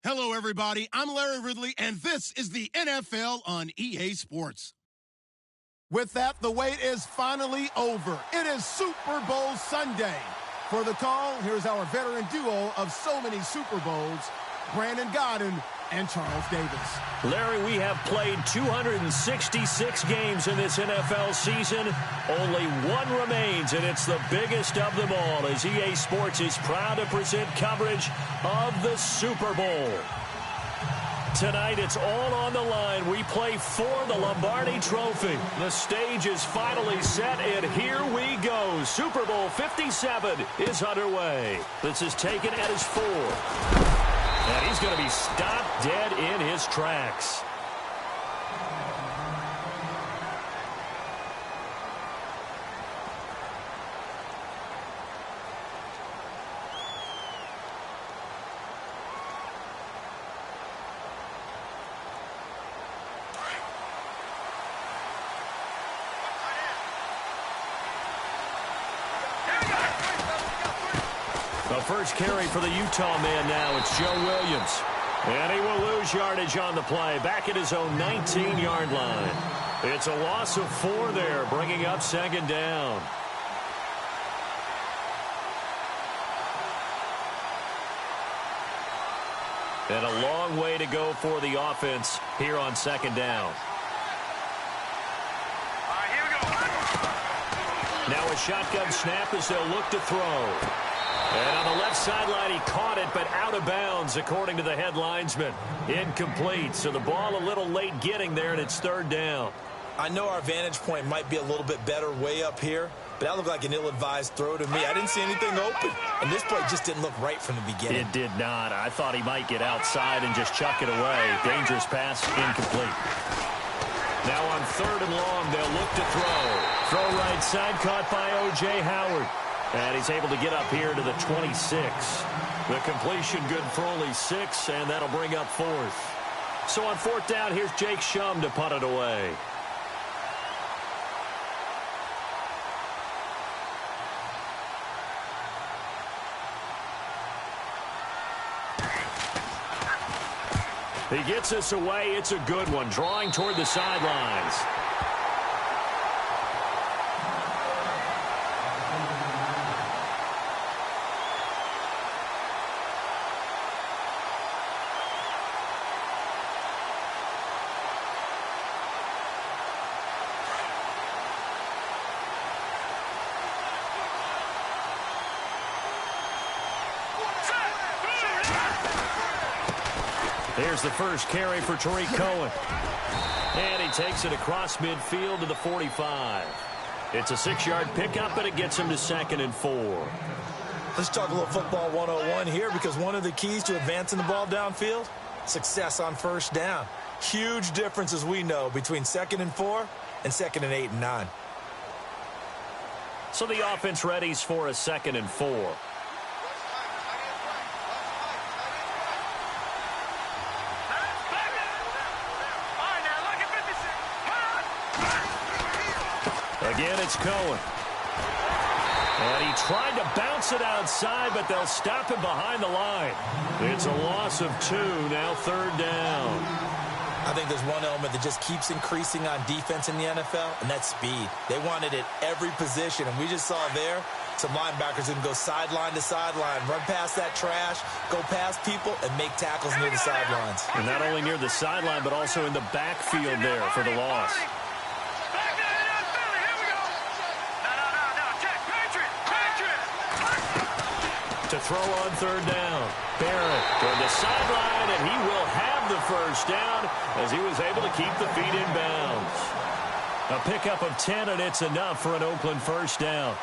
Hello, everybody. I'm Larry Ridley, and this is the NFL on EA Sports. With that, the wait is finally over. It is Super Bowl Sunday. For the call, here's our veteran duo of so many Super Bowls, Brandon Godden and Charles Davis. Larry, we have played 266 games in this NFL season. Only one remains, and it's the biggest of them all, as EA Sports is proud to present coverage of the Super Bowl. Tonight, it's all on the line. We play for the Lombardi Trophy. The stage is finally set, and here we go. Super Bowl 57 is underway. This is taken at his 4. And he's going to be stopped dead in his tracks. The first carry for the Utah man now, it's Joe Williams. And he will lose yardage on the play, back at his own 19-yard line. It's a loss of 4 there, bringing up second down. And a long way to go for the offense here on second down. All right, here we go. Now a shotgun snap as they'll look to throw. And on the left sideline, he caught it, but out of bounds, according to the head linesman. Incomplete, so the ball a little late getting there, and it's third down. I know our vantage point might be a little bit better way up here, but that looked like an ill-advised throw to me. I didn't see anything open, and this play just didn't look right from the beginning. It did not. I thought he might get outside and just chuck it away. Dangerous pass, incomplete. Now on third and long, they'll look to throw. Throw right side, caught by O.J. Howard. And he's able to get up here to the 26. The completion good for only 6, and that'll bring up 4th. So on 4th down, here's Jake Shum to punt it away. He gets us away. It's a good one, drawing toward the sidelines. Here's the first carry for Tariq Cohen. And he takes it across midfield to the 45. It's a 6-yard pickup, and it gets him to 2nd and 4. Let's talk a little football 101 here, because one of the keys to advancing the ball downfield, success on first down. Huge difference, as we know, between 2nd and 4 and 2nd and 8 and 9. So the offense readies for a 2nd and 4. Again, it's Cohen. And he tried to bounce it outside, but they'll stop him behind the line. It's a loss of 2, now third down. I think there's one element that just keeps increasing on defense in the NFL, and that's speed. They want it at every position, and we just saw there some linebackers who can go sideline to sideline, run past that trash, go past people, and make tackles near the sidelines. And not only near the sideline, but also in the backfield there for the loss. To throw on third down. Barrett toward the sideline, and he will have the first down as he was able to keep the feet in bounds. A pickup of 10, and it's enough for an Oakland first down.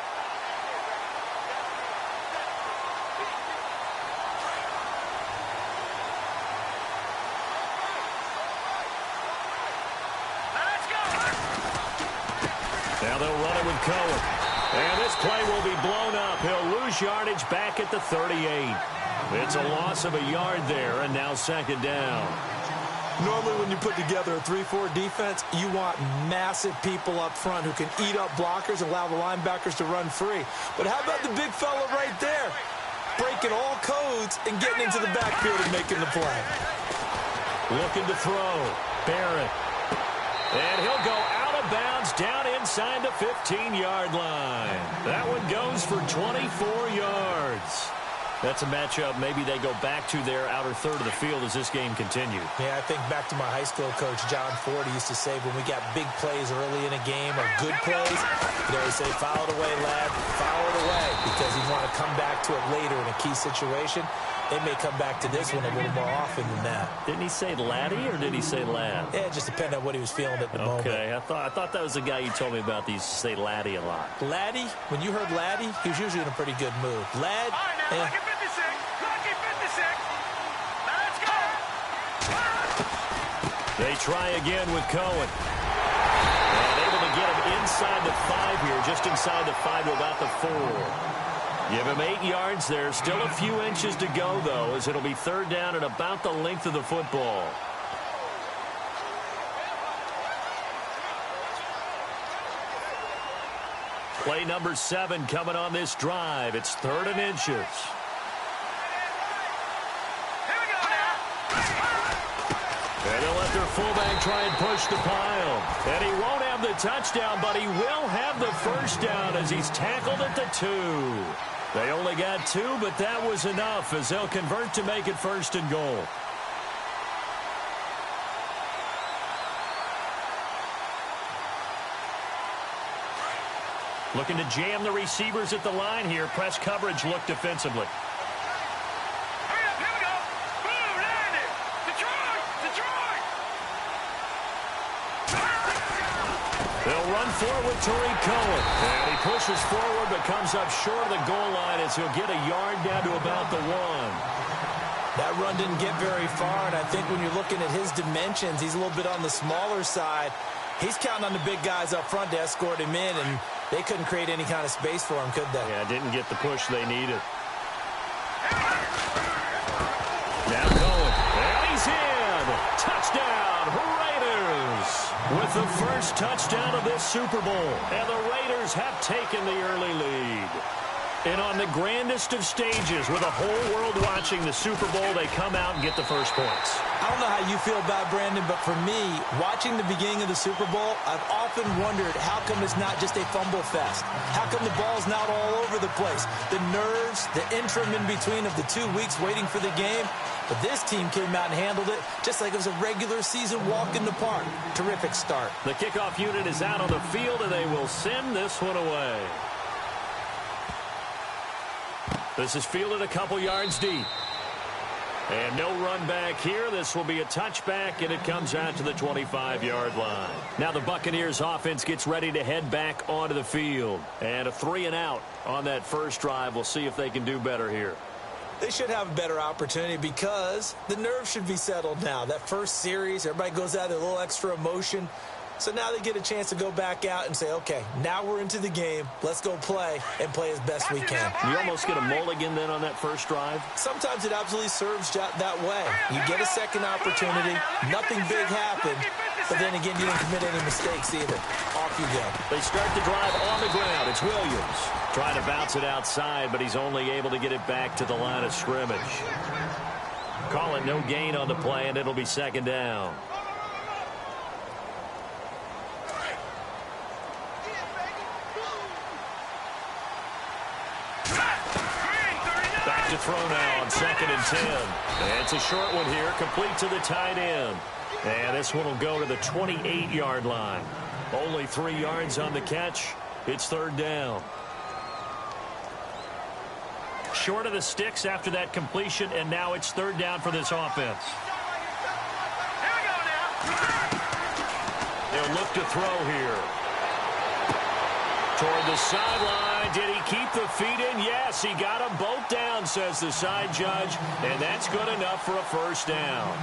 Now they'll run it with Cohen. And this play will be blown up. He'll lose yardage back at the 38. It's a loss of a yard there, and now second down. Normally when you put together a 3-4 defense, you want massive people up front who can eat up blockers and allow the linebackers to run free. But how about the big fella right there? Break breaking all codes and getting into the backfield and making the play. Looking to throw. Barrett. And he'll go out of bounds down inside the 15-yard line. That one goes for 24 yards. That's a matchup maybe they go back to their outer third of the field as this game continues. Yeah, I think back to my high school coach, John Ford, used to say when we got big plays early in a game or good plays, he'd always say, foul it away, lad, foul it away, because he'd want to come back to it later in a key situation. They may come back to this one a little more often than that. Didn't he say laddie or did he say lad? Yeah, it just depended on what he was feeling at the moment. Okay, I thought that was the guy you told me about. These say laddie a lot. Laddie, when you heard laddie, he was usually in a pretty good mood. Lad, All right, now, lucky 56. Lucky 56. Now let's go. They try again with Cohen. And able to get him inside the 5 here, just inside the 5 to about the 4. Give him 8 yards there. Still a few inches to go, though, as it'll be third down at about the length of the football. Play number 7 coming on this drive. It's 3rd and inches. Here we go now. And they'll let their fullback try and push the pile. And he won't have the touchdown, but he will have the first down as he's tackled at the 2. They only got 2, but that was enough as they'll convert to make it 1st and goal. Looking to jam the receivers at the line here. Press coverage look defensively. Hurry up, here we go. Boom, landed. Detroit, Detroit. They'll run forward with Tariq Cohen. And he pushes forward but comes up short of the goal line as he'll get a yard down to about the 1. that run didn't get very far, and I think when you're looking at his dimensions, he's a little bit on the smaller side. He's counting on the big guys up front to escort him in, and they couldn't create any kind of space for him, could they? Yeah, didn't get the push they needed. Now Cohen. And he's in. Touchdown, Raiders. With the first touchdown of this Super Bowl. And the Raiders have taken the early lead. And on the grandest of stages, with the whole world watching the Super Bowl, they come out and get the first points. I don't know how you feel about it, Brandon, but for me, watching the beginning of the Super Bowl, I've often wondered how come it's not just a fumble fest? How come the ball's not all over the place? The nerves, the interim in between of the 2 weeks waiting for the game. But this team came out and handled it just like it was a regular season walk in the park. Terrific start. The kickoff unit is out on the field, and they will send this one away. This is fielded a couple yards deep. And no run back here. This will be a touchback, and it comes out to the 25-yard line. Now the Buccaneers offense gets ready to head back onto the field. And a 3-and-out on that first drive. We'll see if they can do better here. They should have a better opportunity because the nerves should be settled now. That first series, everybody goes out with a little extra emotion. So now they get a chance to go back out and say, okay, now we're into the game. Let's go play and play as best we can. You almost get a mulligan then on that first drive? Sometimes it absolutely serves that way. You get a second opportunity. Nothing big happened. But then again, you didn't commit any mistakes either. Off you go. They start the drive on the ground. It's Williams trying to bounce it outside, but he's only able to get it back to the line of scrimmage. Call it no gain on the play, and it'll be second down. Back to throw now on 2nd and 10. And it's a short one here, complete to the tight end. And this one will go to the 28-yard line. Only 3 yards on the catch. It's third down. Short of the sticks after that completion, and now it's third down for this offense. Here we go now. They'll look to throw here. Toward the sideline. Did he keep the feet in? Yes, he got them both down, says the side judge. And that's good enough for a first down.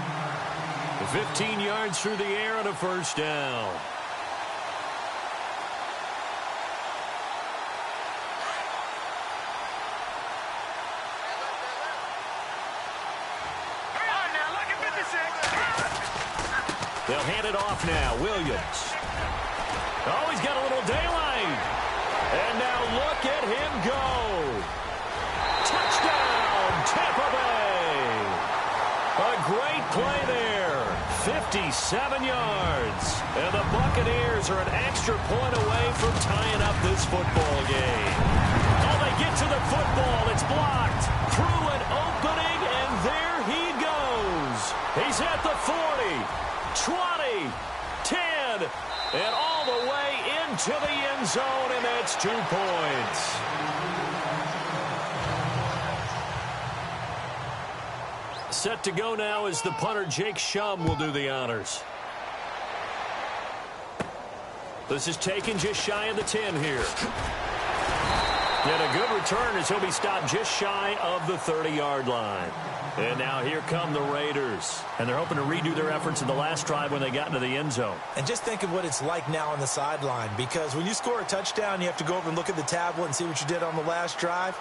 15 yards through the air and a first down. They'll hand it off now. Williams. Oh, he's got a little daylight. And now look at him go. Touchdown, 27 yards. And the Buccaneers are an extra point away from tying up this football game. Oh, they get to the football. It's blocked. Through an opening, and there he goes. He's at the 40, 20, 10, and all the way into the end zone, and that's 2 points. Set to go now is the punter, Jake Shum, will do the honors. This is taken just shy of the 10 here. And a good return as he'll be stopped just shy of the 30-yard line. And now here come the Raiders. And they're hoping to redo their efforts in the last drive when they got into the end zone. And just think of what it's like now on the sideline, because when you score a touchdown, you have to go over and look at the tablet and see what you did on the last drive.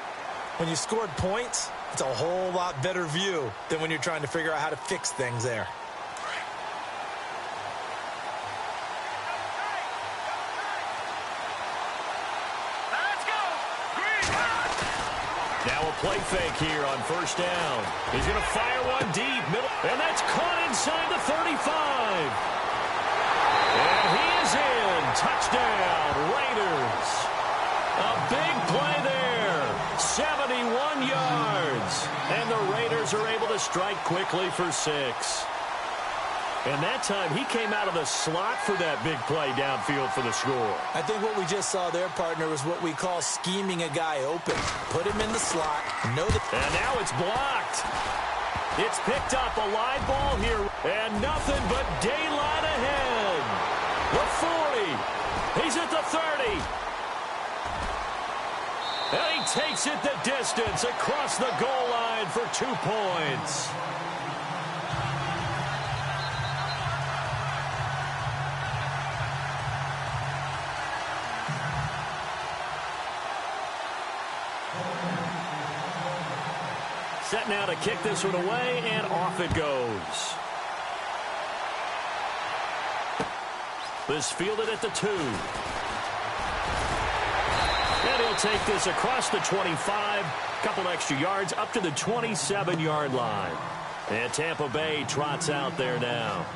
When you scored points, it's a whole lot better view than when you're trying to figure out how to fix things there. Now a play fake here on first down. He's going to fire one deep, middle, and that's caught inside the 35. And he is in. Touchdown, Raiders. A big play there. 71 yards. And the Raiders are able to strike quickly for 6. And that time, he came out of the slot for that big play downfield for the score. I think what we just saw there, partner, was what we call scheming a guy open. Put him in the slot. And now it's blocked. It's picked up, a live ball here. And nothing but daylight ahead. The 40. He's at the 30. And he takes it the distance across the goal line for 2 points. Set now to kick this one away, and off it goes. This fielded at the 2. And he'll take this across the 25, couple extra yards up to the 27-yard line. And Tampa Bay trots out there now.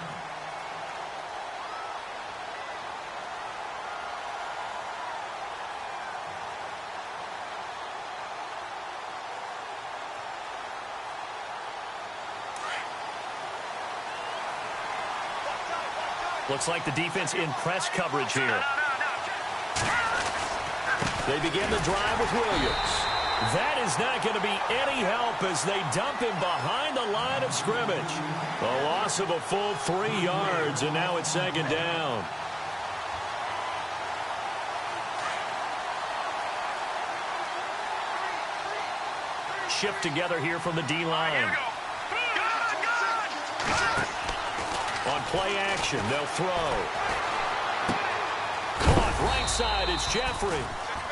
Looks like the defense in press coverage here. They begin the drive with Williams. That is not going to be any help as they dump him behind the line of scrimmage. A loss of a full 3 yards, and now it's second down. Shift together here from the D-line. On play action, they'll throw. Caught right side, it's Jeffrey.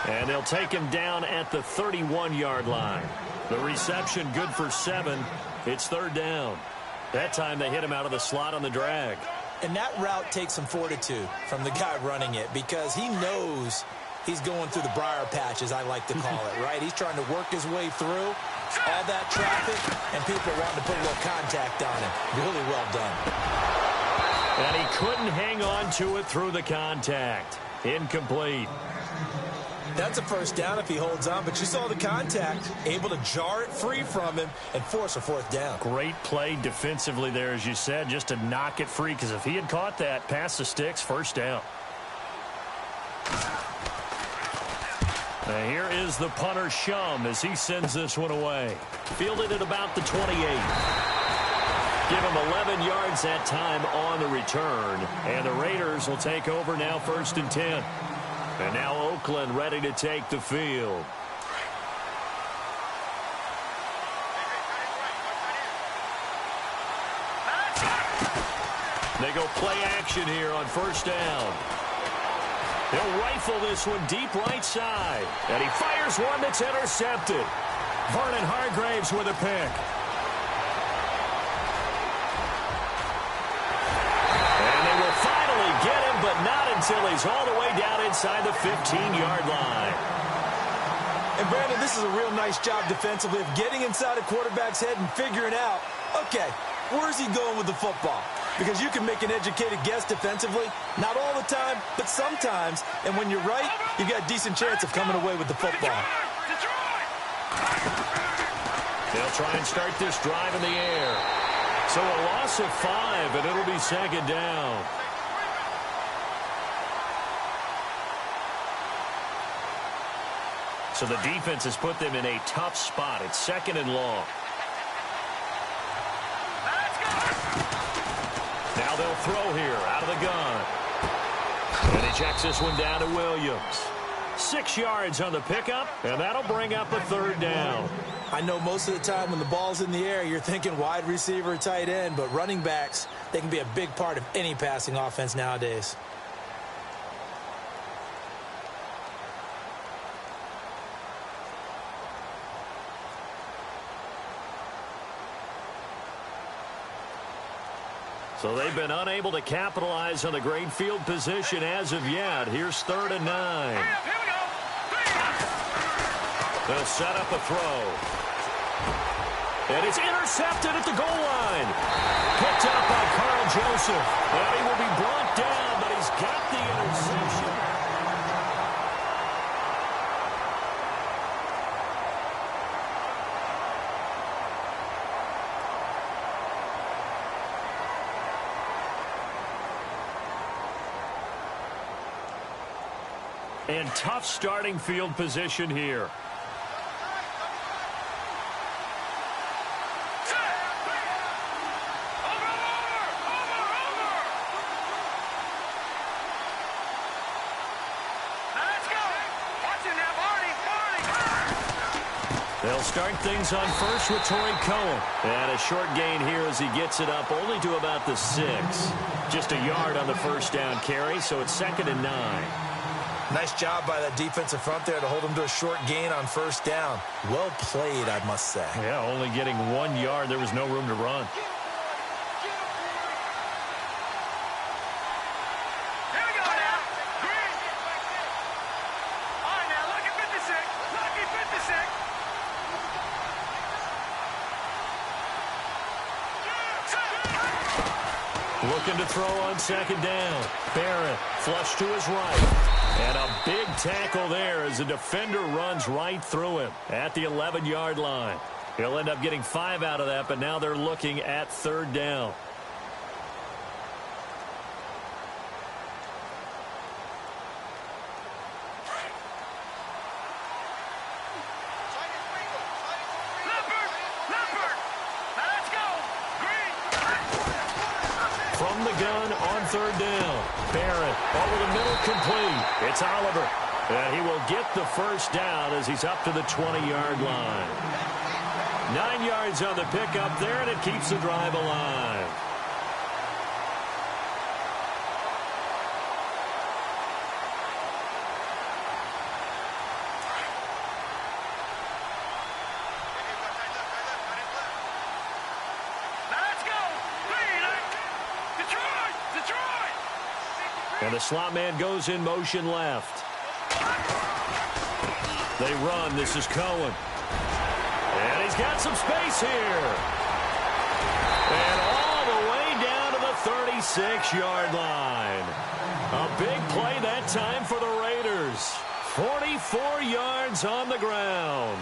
And they'll take him down at the 31-yard line. The reception good for 7. It's third down. That time they hit him out of the slot on the drag. And that route takes some fortitude from the guy running it, because he knows he's going through the briar patch, as I like to call it, right? He's trying to work his way through all that traffic, and people wanting to put a little contact on him. Really well done. And he couldn't hang on to it through the contact. Incomplete. That's a first down if he holds on, but you saw the contact, able to jar it free from him and force a fourth down. Great play defensively there, as you said, just to knock it free, because if he had caught that, past the sticks, first down. Now here is the punter, Shum, as he sends this one away. Fielded at about the 28. Give him 11 yards that time on the return. And the Raiders will take over now, 1st and 10. And now Oakland ready to take the field. They go play action here on first down. He'll rifle this one deep right side. And he fires one that's intercepted. Vernon Hargraves with a pick. And they will finally get him, but not until he's all the way down inside the 15-yard line. And Brandon, this is a real nice job defensively of getting inside a quarterback's head and figuring out, okay, where's he going with the football? because you can make an educated guess defensively. Not all the time, but sometimes. And when you're right, you've got a decent chance of coming away with the football. They'll try and start this drive in the air. So a loss of 5, and it'll be second down. So the defense has put them in a tough spot. It's second and long. Now they'll throw here out of the gun. And he checks this one down to Williams. 6 yards on the pickup, and that'll bring up a third down. I know most of the time when the ball's in the air, you're thinking wide receiver, tight end, but running backs, they can be a big part of any passing offense nowadays. So they've been unable to capitalize on the great field position as of yet. Here's 3rd and 9. They'll set up a throw. And it's intercepted at the goal line. Picked up by Carl Joseph. And he will be brought down, but he's got the interception. And tough starting field position here. They'll start things on first with Torrey Cohen. And a short gain here as he gets it up only to about the 6. Just a yard on the first down carry, so it's 2nd and 9. Nice job by that defensive front there to hold him to a short gain on first down. Well played, I must say. Yeah, only getting 1 yard. There was no room to run. Here we go now. Green. All right, now, lucky 56. Lucky 56. Looking to throw on 2nd down. Barrett flush to his right. And a big tackle there as the defender runs right through him at the 11-yard line. He'll end up getting 5 out of that, but now they're looking at 3rd down. From the gun on 3rd down. Barrett over the middle, complete. It's Oliver. And he will get the first down as he's up to the 20-yard line. 9 yards on the pickup there, and it keeps the drive alive. And the slot man goes in motion left. They run. This is Cohen. And he's got some space here. And all the way down to the 36-yard line. A big play that time for the Raiders. 44 yards on the ground.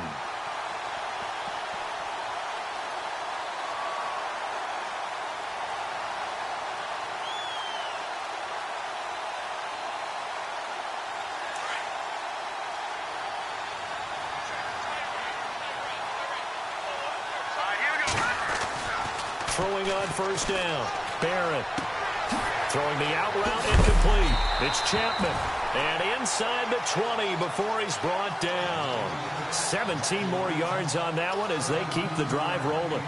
Throwing on first down. Barrett throwing the out route incomplete. It's Chapman. And inside the 20 before he's brought down. 17 more yards on that one as they keep the drive rolling.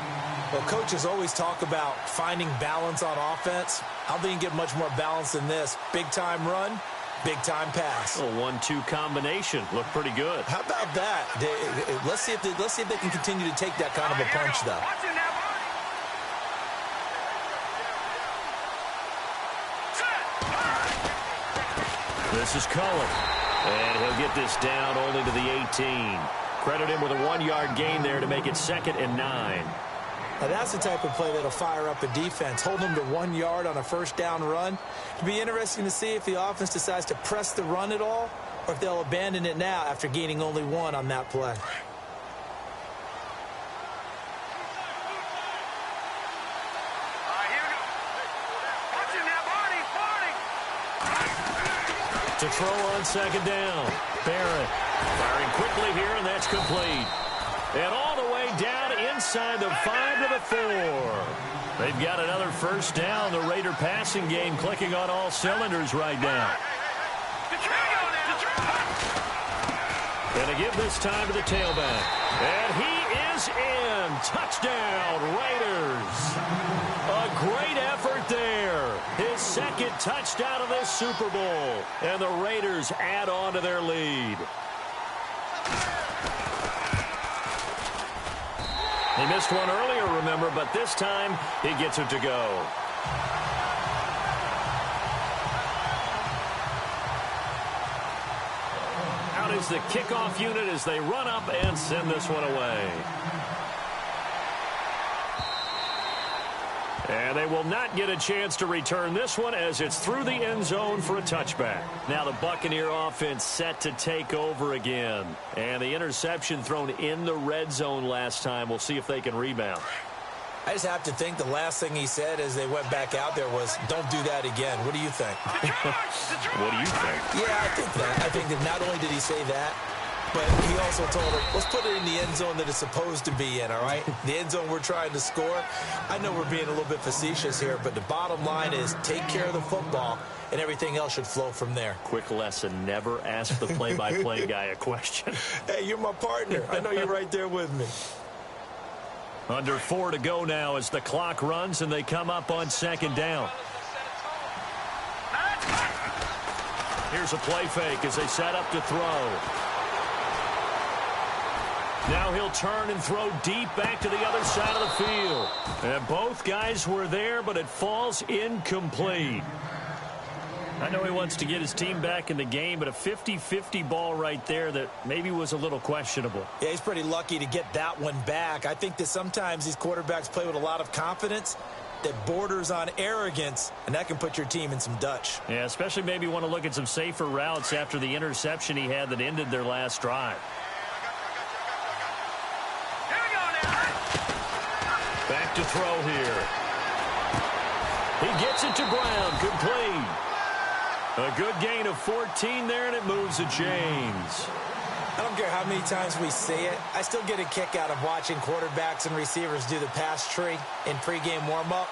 Well, coaches always talk about finding balance on offense. I don't think you can get much more balance than this. Big-time run, big-time pass. A 1-2 combination. Looked pretty good. How about that? Let's see if they can continue to take that kind of a punch, though. This is Cohen. And he'll get this down only to the 18. Credit him with a 1-yard gain there to make it 2nd and 9. Now, that's the type of play that'll fire up a defense. Hold them to 1 yard on a first down run. It'll be interesting to see if the offense decides to press the run at all or if they'll abandon it now after gaining only 1 on that play. To throw on second down. Barrett firing quickly here, and that's complete. And all the way down inside the 5 to the 4. They've got another first down. The Raider passing game clicking on all cylinders right now. And to give this time to the tailback. And he is in. Touchdown, Raiders. A great effort there. His second touchdown of this Super Bowl. And the Raiders add on to their lead. He missed one earlier, remember, but this time he gets it to go. Out is the kickoff unit as they run up and send this one away. And they will not get a chance to return this one as it's through the end zone for a touchback. Now the Buccaneer offense set to take over again. And the interception thrown in the red zone last time. We'll see if they can rebound. I just have to think the last thing he said as they went back out there was, don't do that again. What do you think? What do you think? Yeah, I think that. I think that not only did he say that, but he also told him, let's put it in the end zone that it's supposed to be in, all right? The end zone we're trying to score. I know we're being a little bit facetious here, but the bottom line is take care of the football, and everything else should flow from there. Quick lesson, never ask the play-by-play guy a question. Hey, you're my partner. I know you're right there with me. Under 4 to go now as the clock runs, and they come up on second down. Here's a play fake as they set up to throw. Now he'll turn and throw deep back to the other side of the field. And both guys were there, but it falls incomplete. I know he wants to get his team back in the game, but a 50-50 ball right there that maybe was a little questionable. Yeah, he's pretty lucky to get that one back. I think that sometimes these quarterbacks play with a lot of confidence that borders on arrogance, and that can put your team in some Dutch. Yeah, especially maybe want to look at some safer routes after the interception he had that ended their last drive. Back to throw here. He gets it to Brown, complete. A good gain of 14 there, and it moves the chains. I don't care how many times we say it. I still get a kick out of watching quarterbacks and receivers do the pass tree in pregame warm-up.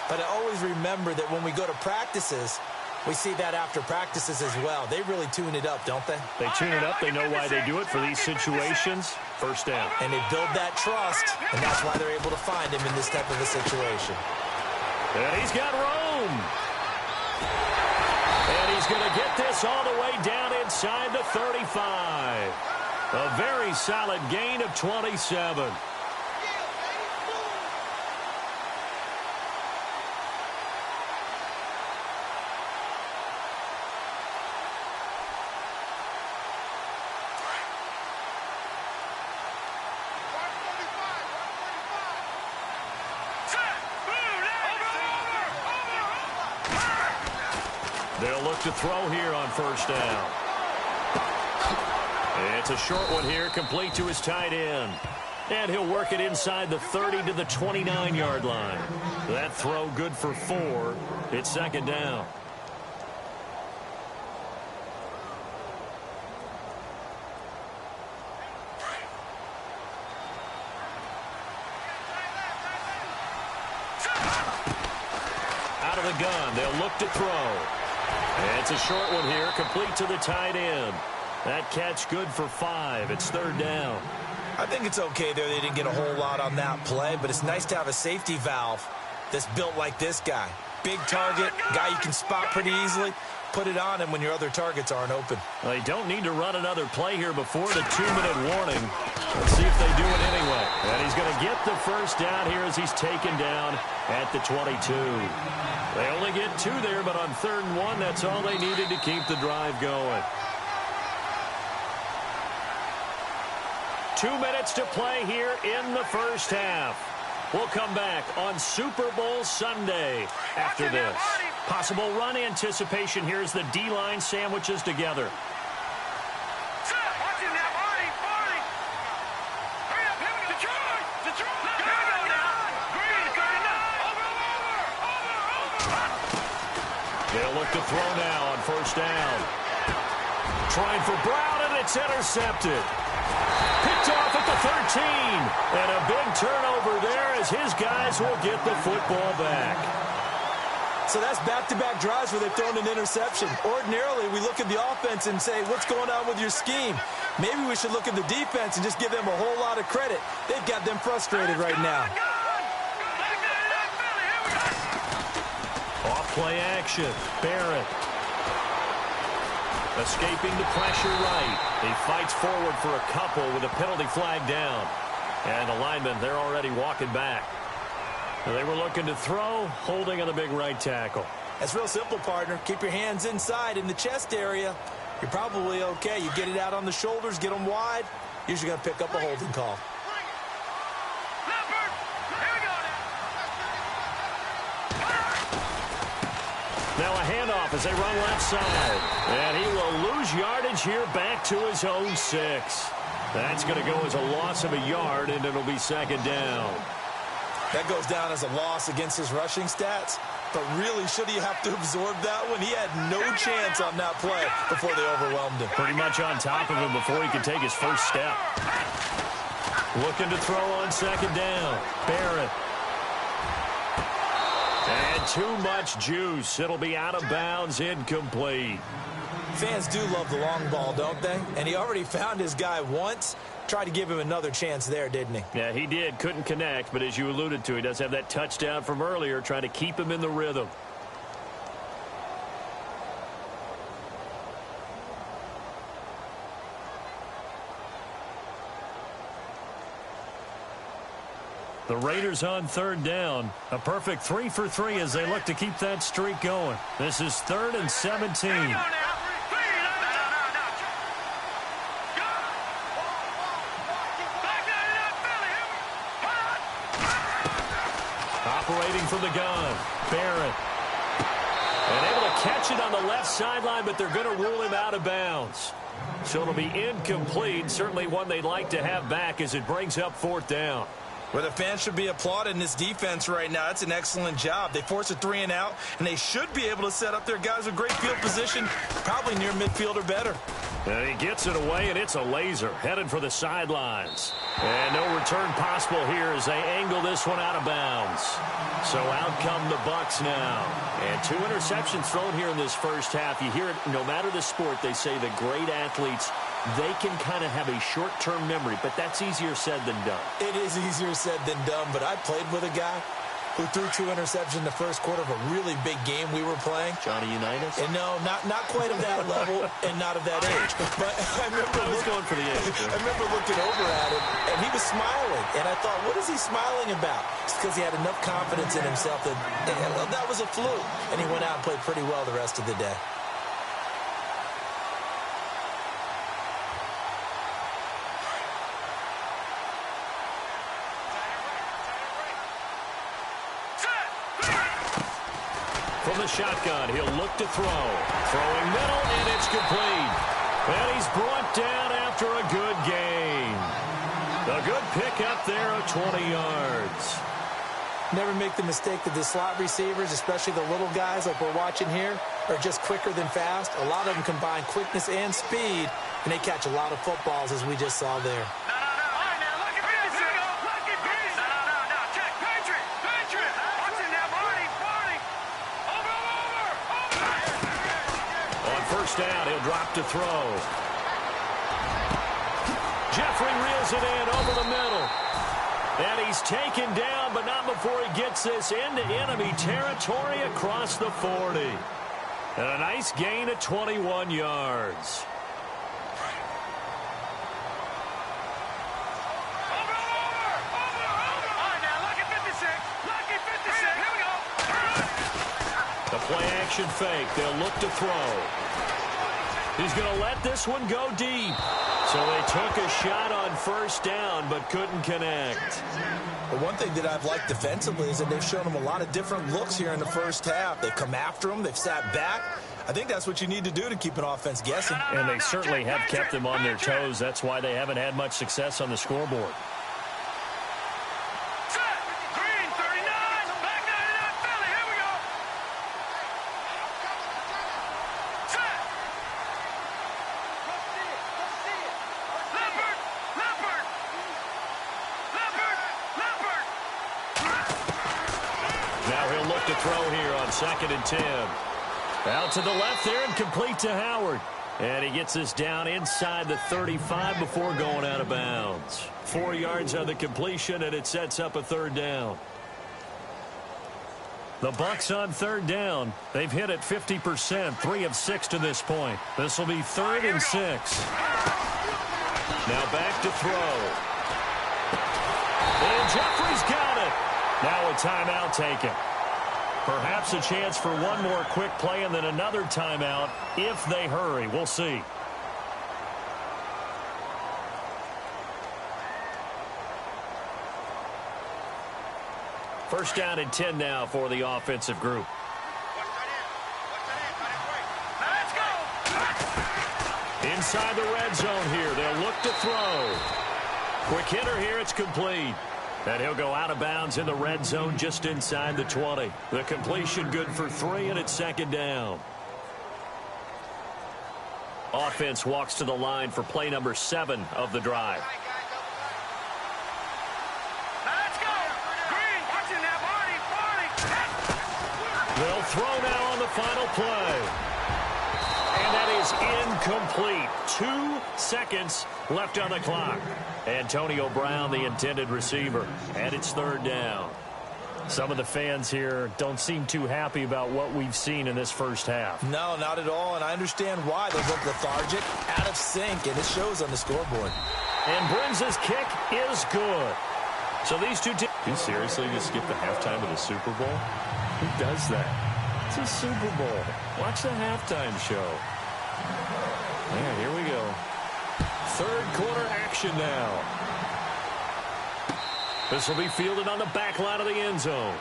But I always remember that when we go to practices, we see that after practices as well. They really tune it up, don't they? They tune it up. They know why they do it for these situations. First down. And they build that trust, and that's why they're able to find him in this type of a situation. And he's got room. And he's going to get this all the way down inside the 35. A very solid gain of 27. They'll look to throw here on first down. It's a short one here, complete to his tight end. And he'll work it inside the 30 to the 29-yard line. That throw good for 4. It's second down. Out of the gun, they'll look to throw. It's a short one here, complete to the tight end. That catch good for 5. It's third down. I think it's okay there. They didn't get a whole lot on that play, but it's nice to have a safety valve that's built like this guy. Big target, guy you can spot pretty easily. Put it on him when your other targets aren't open. Well, they don't need to run another play here before the 2-minute warning. Let's see if they do it anyway. And he's going to get the first down here as he's taken down at the 22. They only get 2 there, but on 3rd and 1, that's all they needed to keep the drive going. 2 minutes to play here in the first half. We'll come back on Super Bowl Sunday after this. Possible run anticipation here as the D-line sandwiches together. They'll look to throw now on first down. Trying for Brown, and it's intercepted. Picked off at the 13. And a big turnover there as his guys will get the football back. So that's back-to-back drives where they've thrown an interception. Ordinarily, we look at the offense and say, what's going on with your scheme? Maybe we should look at the defense and just give them a whole lot of credit. They've got them frustrated right now. Off-play action. Barrett. Escaping the pressure right. He fights forward for a couple with a penalty flag down. And the linemen, they're already walking back. They were looking to throw, holding on the big right tackle. That's real simple, partner. Keep your hands inside in the chest area. You're probably okay. You get it out on the shoulders, get them wide. Usually going to pick up a holding call. Now a handoff as they run left side. And he will lose yardage here back to his own 6. That's going to go as a loss of a yard, and it'll be second down. That goes down as a loss against his rushing stats. But really, should he have to absorb that one? He had no chance on that play before they overwhelmed him. Pretty much on top of him before he could take his first step. Looking to throw on second down. Barrett. And too much juice. It'll be out of bounds, incomplete. Fans do love the long ball, don't they? And he already found his guy once. Tried to give him another chance there, didn't he? Yeah, he did. Couldn't connect, but as you alluded to, he does have that touchdown from earlier, trying to keep him in the rhythm. The Raiders on third down. A perfect 3 for 3 as they look to keep that streak going. This is 3rd and 17. Operating from the gun, Barrett. And able to catch it on the left sideline, but they're going to rule him out of bounds. So it'll be incomplete. Certainly one they'd like to have back as it brings up 4th down. Well, the fans should be applauding this defense right now. That's an excellent job. They force a 3 and out, and they should be able to set up their guys with great field position, probably near midfield or better. And he gets it away, and it's a laser headed for the sidelines. And no return possible here as they angle this one out of bounds. So out come the Bucs now. And 2 interceptions thrown here in this first half. You hear it, no matter the sport, they say the great athletes, they can kind of have a short-term memory, but that's easier said than done. It is easier said than done, but I played with a guy who threw 2 interceptions in the first quarter of a really big game we were playing. Johnny Unitas? And no, not quite of that level and not of that age. But I remember going for the age. I remember looking over at him, and he was smiling. And I thought, what is he smiling about? It's because he had enough confidence in himself that that was a fluke. And he went out and played pretty well the rest of the day. From the shotgun, he'll look to throw. Throwing middle, and it's complete. And he's brought down after a good gain. A good pickup there of 20 yards. Never make the mistake that the slot receivers, especially the little guys like we're watching here, are just quicker than fast. A lot of them combine quickness and speed, and they catch a lot of footballs, as we just saw there. Down, he'll drop to throw. Jeffrey reels it in over the middle. And he's taken down, but not before he gets this into enemy territory across the 40. And a nice gain of 21 yards. The play action fake. They'll look to throw. He's going to let this one go deep. So they took a shot on first down, but couldn't connect. But one thing that I've liked defensively is that they've shown them a lot of different looks here in the first half. They've come after them. They've sat back. I think that's what you need to do to keep an offense guessing. And they certainly have kept them on their toes. That's why they haven't had much success on the scoreboard. Now he'll look to throw here on 2nd and 10. Out to the left there and complete to Howard. And he gets this down inside the 35 before going out of bounds. 4 yards on the completion, and it sets up a 3rd down. The Bucs on 3rd down. They've hit it 50%, 3 of 6 to this point. This will be 3rd and 6. Now back to throw. And Jeffrey's got it. Now a timeout taken. Perhaps a chance for one more quick play and then another timeout if they hurry. We'll see. First down and 10 now for the offensive group. Let's go. Inside the red zone here. They'll look to throw. Quick hitter here. It's complete. And he'll go out of bounds in the red zone just inside the 20. The completion good for 3, and it's 2nd down. Offense walks to the line for play number 7 of the drive. Let's go. Green, watching that body. They'll throw now on the final play. And that is incomplete. 2 seconds left on the clock. Antonio Brown, the intended receiver. And it's 3rd down. Some of the fans here don't seem too happy about what we've seen in this first half. No, not at all, and I understand why. They look lethargic, out of sync, and it shows on the scoreboard. And Brins' kick is good. So these two teams... You seriously just skip the halftime of the Super Bowl? Who does that? It's a Super Bowl. Watch the halftime show. Yeah, here we go. 3rd quarter action now. This will be fielded on the back line of the end zone.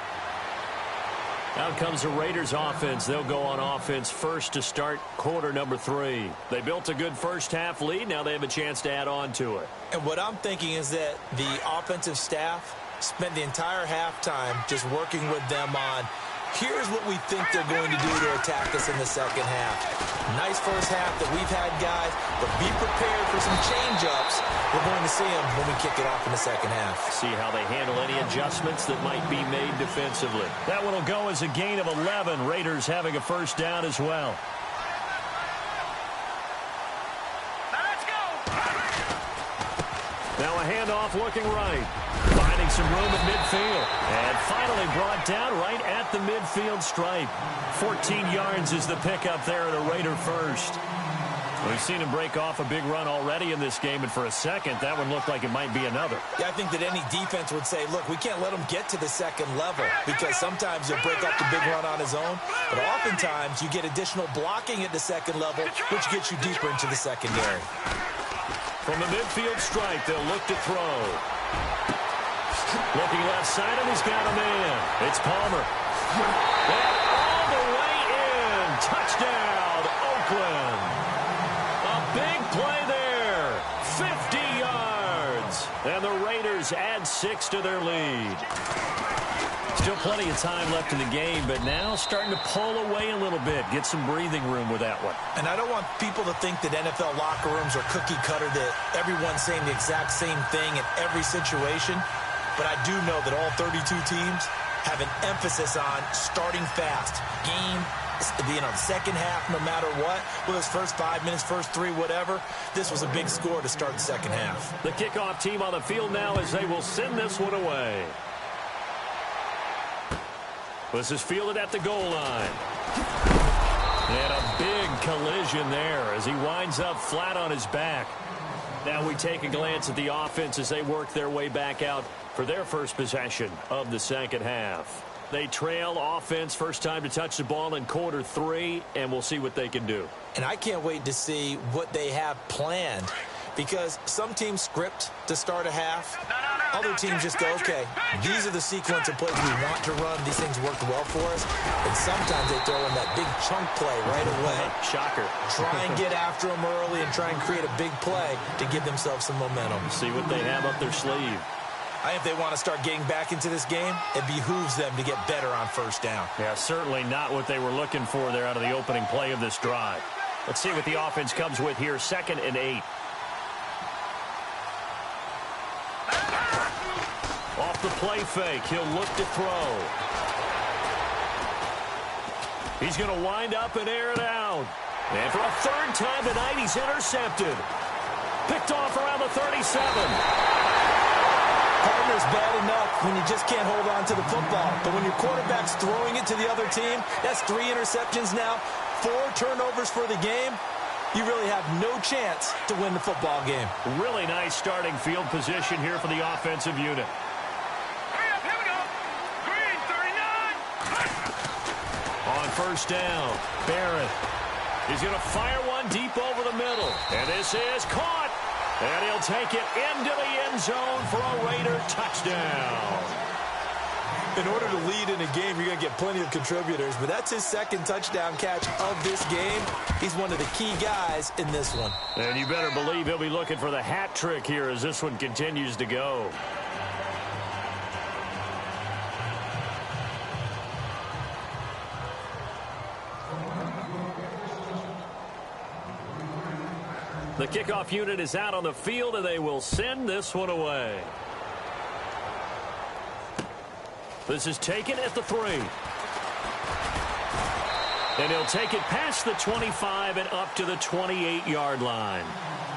Out comes the Raiders offense. They'll go on offense first to start quarter number 3. They built a good first half lead. Now they have a chance to add on to it. And what I'm thinking is that the offensive staff spent the entire halftime just working with them on, here's what we think they're going to do to attack us in the second half. Nice first half that we've had, guys, but be prepared for some change-ups. We're going to see them when we kick it off in the second half. See how they handle any adjustments that might be made defensively. That one will go as a gain of 11. Raiders having a first down as well. Let's go. Now a handoff looking right. Finding some room at midfield. And finally brought down right at the midfield stripe. 14 yards is the pickup there at a Raider first. We've seen him break off a big run already in this game, and for a second, that one looked like it might be another. Yeah, I think that any defense would say, look, we can't let him get to the second level, because sometimes he'll break off the big run on his own, but oftentimes you get additional blocking at the second level, which gets you deeper into the secondary. From the midfield stripe, they'll look to throw. Looking left side, and he's got a man. It's Palmer. And all the way in. Touchdown, Oakland. A big play there. 50 yards. And the Raiders add 6 to their lead. Still plenty of time left in the game, but now starting to pull away a little bit. Get some breathing room with that one. And I don't want people to think that NFL locker rooms are cookie cutter, that everyone's saying the exact same thing in every situation. But I do know that all 32 teams have an emphasis on starting fast. Game, second half, no matter what. Whether it's first 5 minutes, first 3, whatever. This was a big score to start the second half. The kickoff team on the field now as they will send this one away. This is fielded at the goal line. And a big collision there as he winds up flat on his back. Now we take a glance at the offense as they work their way back out for their first possession of the second half. They trail offense first time to touch the ball in quarter 3, and we'll see what they can do. And I can't wait to see what they have planned, because some teams script to start a half. No. other teams just go, okay, these are the sequence of plays we want to run. These things worked well for us. And sometimes they throw in that big chunk play right away. Shocker. Try and get after them early and try and create a big play to give themselves some momentum. See what they have up their sleeve. I think if they want to start getting back into this game, it behooves them to get better on first down. Yeah, certainly not what they were looking for there out of the opening play of this drive. Let's see what the offense comes with here, 2nd and 8. Off the play fake, he'll look to throw. He's going to wind up and air it out. And for a 3rd time tonight, he's intercepted. Picked off around the 37. Partner's bad enough when you just can't hold on to the football. But when your quarterback's throwing it to the other team, that's 3 interceptions now, 4 turnovers for the game. You really have no chance to win the football game. Really nice starting field position here for the offensive unit. Hurry up, here we go. Green, 39. On first down, Barrett. He's going to fire one deep over the middle. And this is caught. And he'll take it into the end zone for a Raider touchdown. In order to lead in a game, you're going to get plenty of contributors, but that's his 2nd touchdown catch of this game. He's one of the key guys in this one. And you better believe he'll be looking for the hat trick here as this one continues to go. The kickoff unit is out on the field, and they will send this one away. This is taken at the 3. And he'll take it past the 25 and up to the 28-yard line.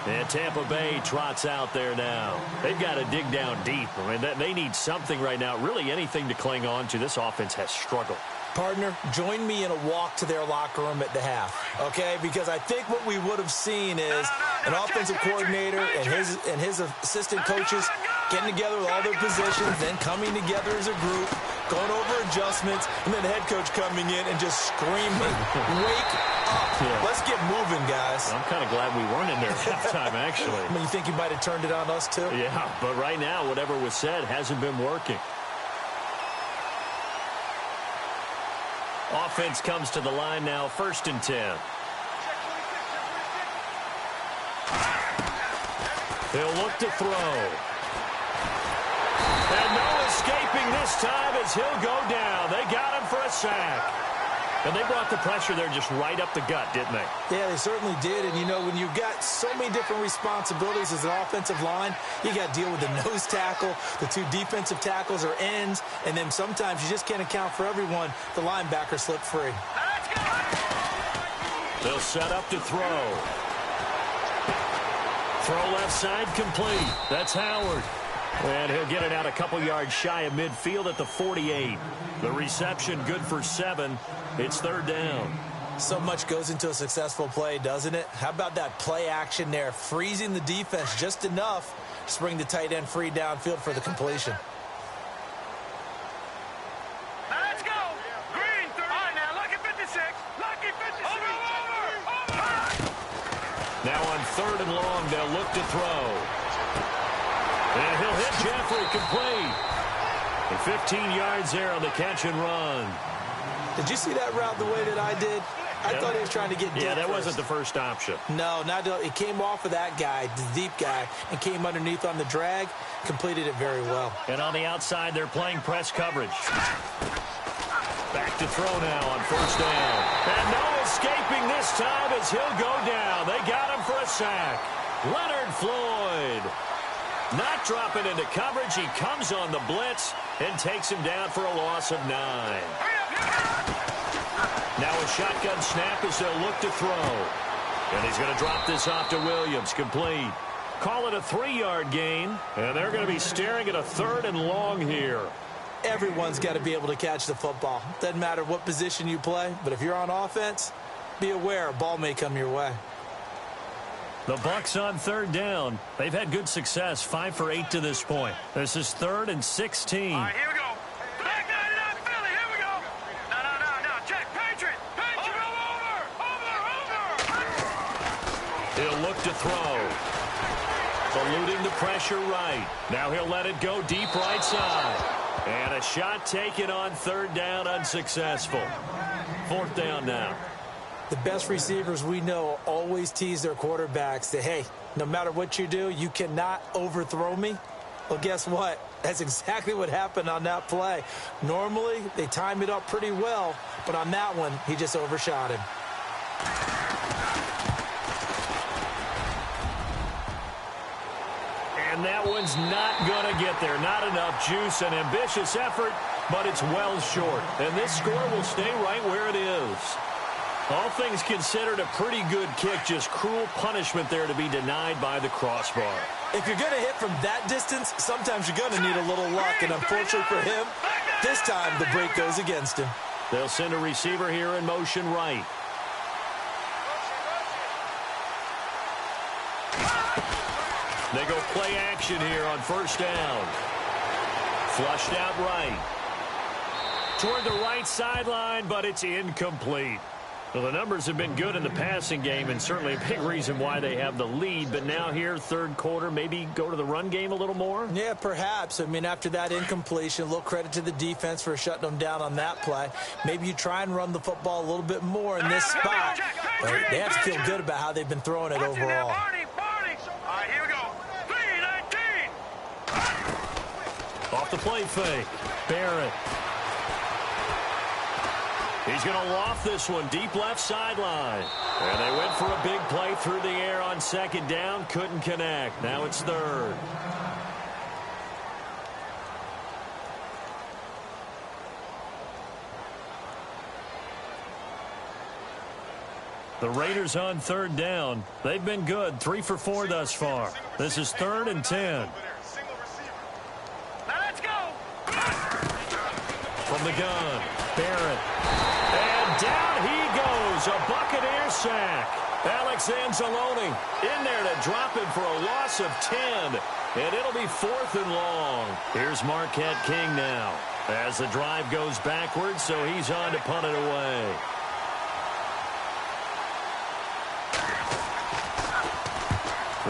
And Tampa Bay trots out there now. They've got to dig down deep. I mean, they need something right now, really anything to cling on to. This offense has struggled. Partner, join me in a walk to their locker room at the half, okay? Because I think what we would have seen is an offensive coordinator and his assistant coaches getting together with all their positions, then coming together as a group, going over adjustments, and then the head coach coming in and just screaming, wake up. Yeah. Let's get moving, guys. I'm kind of glad we weren't in there at halftime, actually. I mean, you think you might have turned it on us, too? Yeah, but right now, whatever was said hasn't been working. Offense comes to the line now, 1st and 10. He'll look to throw. And no escaping this time as he'll go down. They got him for a sack. And they brought the pressure there just right up the gut, didn't they? Yeah, they certainly did. And, you know, when you've got so many different responsibilities as an offensive line, you got to deal with the nose tackle, the 2 defensive tackles or ends, and then sometimes you just can't account for everyone. The linebacker slipped free. They'll set up to throw. Throw left side complete. That's Howard. And he'll get it out a couple yards shy of midfield at the 48. The reception good for 7. It's 3rd down. So much goes into a successful play, doesn't it? How about that play action there, freezing the defense just enough to bring the tight end free downfield for the completion. Now let's go. Green, 30. All right, now, lucky 56. Lucky 56. Over. Now on 3rd and long, they'll look to throw. And he'll hit Jeffrey complete. And 15 yards there on the catch and run. Did you see that route the way that I did? I thought he was trying to get deep. Yeah, that first. wasn't the first option. No, it came off of that guy, the deep guy, and came underneath on the drag, completed it very well. And on the outside, they're playing press coverage. Back to throw now on 1st down. And no escaping this time as he'll go down. They got him for a sack. Leonard Floyd. Not dropping into coverage. He comes on the blitz and takes him down for a loss of 9. Now a shotgun snap as they'll look to throw. And he's going to drop this off to Williams. Complete. Call it a 3-yard gain. And they're going to be staring at a 3rd and long here. Everyone's got to be able to catch the football. Doesn't matter what position you play, but if you're on offense, be aware a ball may come your way. The Bucs on 3rd down. They've had good success, 5 for 8 to this point. This is 3rd and 16. All right, here we go. Back 99, Philly, here we go. No, check, Patriot. Over. He'll look to throw. Eluding the pressure right. Now he'll let it go deep right side. And a shot taken on third down, unsuccessful. Fourth down now. The best receivers we know always tease their quarterbacks that, hey, no matter what you do, you cannot overthrow me. Well, guess what? That's exactly what happened on that play. Normally, they time it up pretty well, but on that one, he just overshot him. And that one's not going to get there. Not enough juice. An ambitious effort, but it's well short. And this score will stay right where it is. All things considered, a pretty good kick. Just cruel punishment there to be denied by the crossbar. If you're going to hit from that distance, sometimes you're going to need a little luck. And unfortunately for him, this time the break goes against him. They'll send a receiver here in motion right. They go play action here on first down. Flushed out right. Toward the right sideline, but it's incomplete. Well, the numbers have been good in the passing game, and certainly a big reason why they have the lead. But now here, third quarter, maybe go to the run game a little more? Yeah, perhaps. I mean, after that incompletion, a little credit to the defense for shutting them down on that play. Maybe you try and run the football a little bit more in this spot. But they have to feel good about how they've been throwing it overall. All right, here we go. 3-19. Off the play fake. Barrett. He's going to loft this one deep left sideline. And they went for a big play through the air on second down. Couldn't connect. Now it's third. The Raiders on third down. They've been good. 3 for 4 thus far. This is 3rd and 10. Now let's go. From the gun, Barrett. And down he goes. A Buccaneer sack. Alex Anzalone in there to drop him for a loss of 10. And it'll be 4th and long. Here's Marquette King now. As the drive goes backwards, so he's on to punt it away.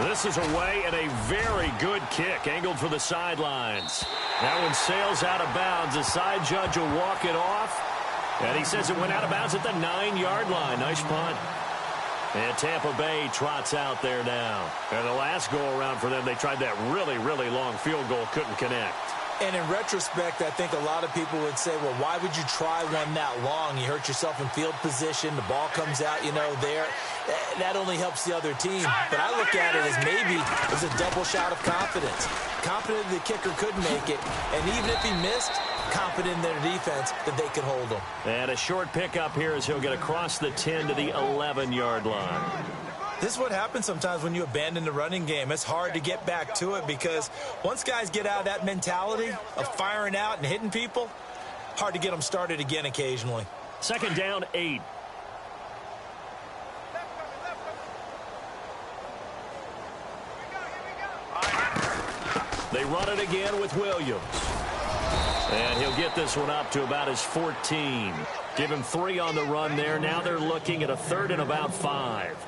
This is away and a very good kick, angled for the sidelines. That one sails out of bounds. The side judge will walk it off. And he says it went out of bounds at the 9-yard line. Nice punt. And Tampa Bay trots out there now. And the last go-around for them, they tried that really, really long field goal. Couldn't connect. And in retrospect, I think a lot of people would say, well, why would you try one that long? You hurt yourself in field position. The ball comes out, you know, there. That only helps the other team. But I look at it as maybe it's a double shot of confidence. Confident the kicker could make it. And even if he missed, confident in their defense that they could hold him. And a short pickup here as he'll get across the 10 to the 11-yard line. This is what happens sometimes when you abandon the running game. It's hard to get back to it because once guys get out of that mentality of firing out and hitting people, hard to get them started again occasionally. Second down, 8. They run it again with Williams. And he'll get this one up to about his 14. Give him 3 on the run there. Now they're looking at a 3rd and about 5.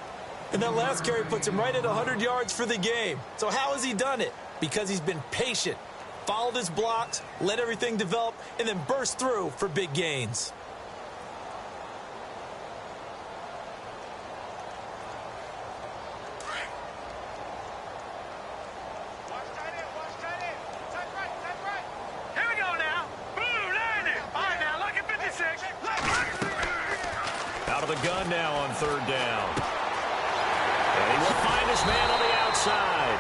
And that last carry puts him right at 100 yards for the game. So how has he done it? Because he's been patient, followed his blocks, let everything develop, and then burst through for big gains. Here we go now. Boom, landed. All right, now look at 56. Out of the gun now on 3rd down. And he will find his man on the outside.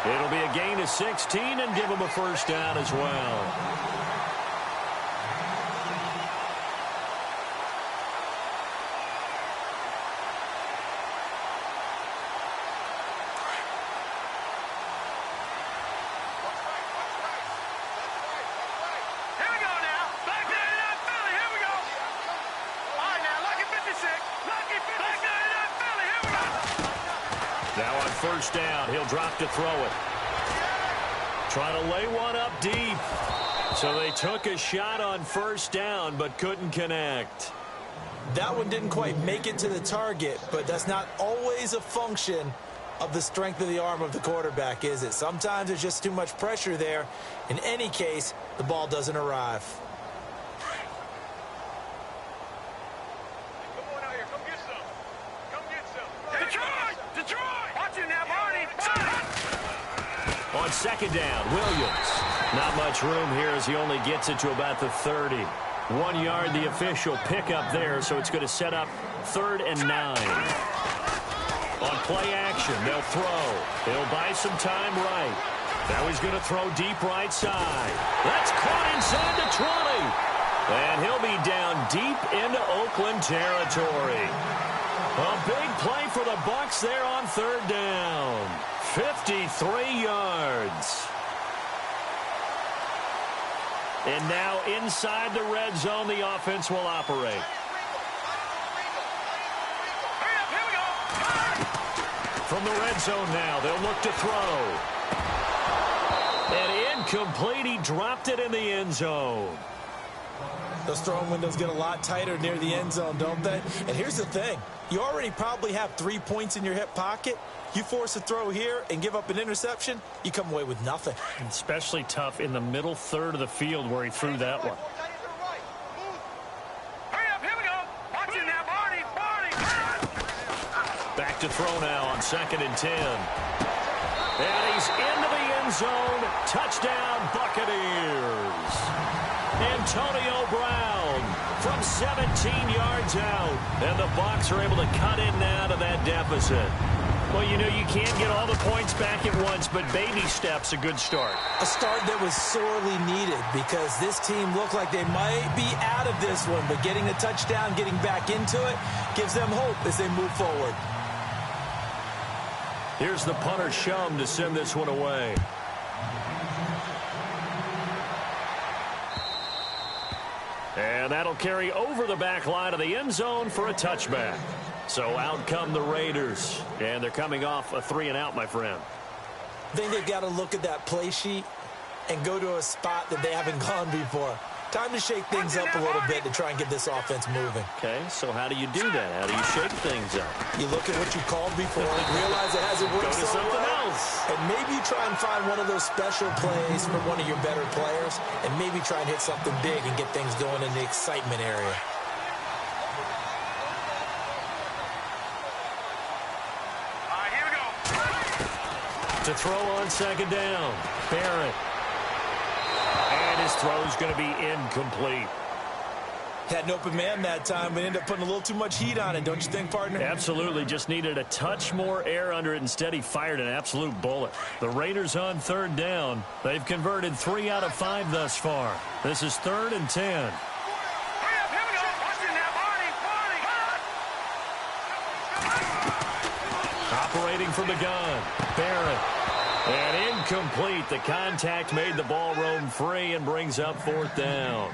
It'll be a gain of 16 and give him a first down as well. Now on first down, he'll drop to throw it. Trying to lay one up deep. So they took a shot on first down, but couldn't connect. That one didn't quite make it to the target, but that's not always a function of the strength of the arm of the quarterback, is it? Sometimes there's just too much pressure there. In any case, the ball doesn't arrive. Come on out here. Come get some. Come get some. Detroit! Detroit! Watch it now, Barney. On second down, Williams. Not much room here as he only gets it to about the 30. 1 yard, the official pickup there, so it's going to set up 3rd and 9. On play action, they'll throw. He'll buy some time right. Now he's going to throw deep right side. That's caught inside the 20. And he'll be down deep into Oakland territory. A big play for the Bucs there on 3rd down. 53 yards. And now inside the red zone, the offense will operate. From the red zone now, they'll look to throw. And incomplete, he dropped it in the end zone. Those throwing windows get a lot tighter near the end zone, don't they? And here's the thing. You already probably have 3 points in your hip pocket. You force a throw here and give up an interception, you come away with nothing. Especially tough in the middle third of the field where he threw that one. Hurry up, here we go. Watch it now, Barney. Back to throw now on 2nd and 10. And he's into the end zone. Touchdown, Buccaneers. Antonio Brown from 17 yards out. And the Bucs are able to cut in now to that deficit. Well, you know, you can't get all the points back at once, but baby steps, a good start. A start that was sorely needed because this team looked like they might be out of this one, but getting a touchdown, getting back into it, gives them hope as they move forward. Here's the punter, Shum, to send this one away. And that'll carry over the back line of the end zone for a touchback. So out come the Raiders, and they're coming off a 3-and-out, my friend. I think they've got to look at that play sheet and go to a spot that they haven't gone before. Time to shake things up a little bit to try and get this offense moving. Okay, so how do you do that? How do you shake things up? You look at what you called before and realize it hasn't worked Go to so something well. else. And maybe you try and find one of those special plays for one of your better players, and maybe try and hit something big and get things going in the excitement area. To throw on 2nd down, Barrett. And his throw's going to be incomplete. Had an open man that time, but ended up putting a little too much heat on it, don't you think, partner? Absolutely. Just needed a touch more air under it. Instead, he fired an absolute bullet. The Raiders on 3rd down. They've converted 3 out of 5 thus far. This is 3rd and 10. Operating from the gun, Barrett. And incomplete. The contact made the ball roam free and brings up 4th down.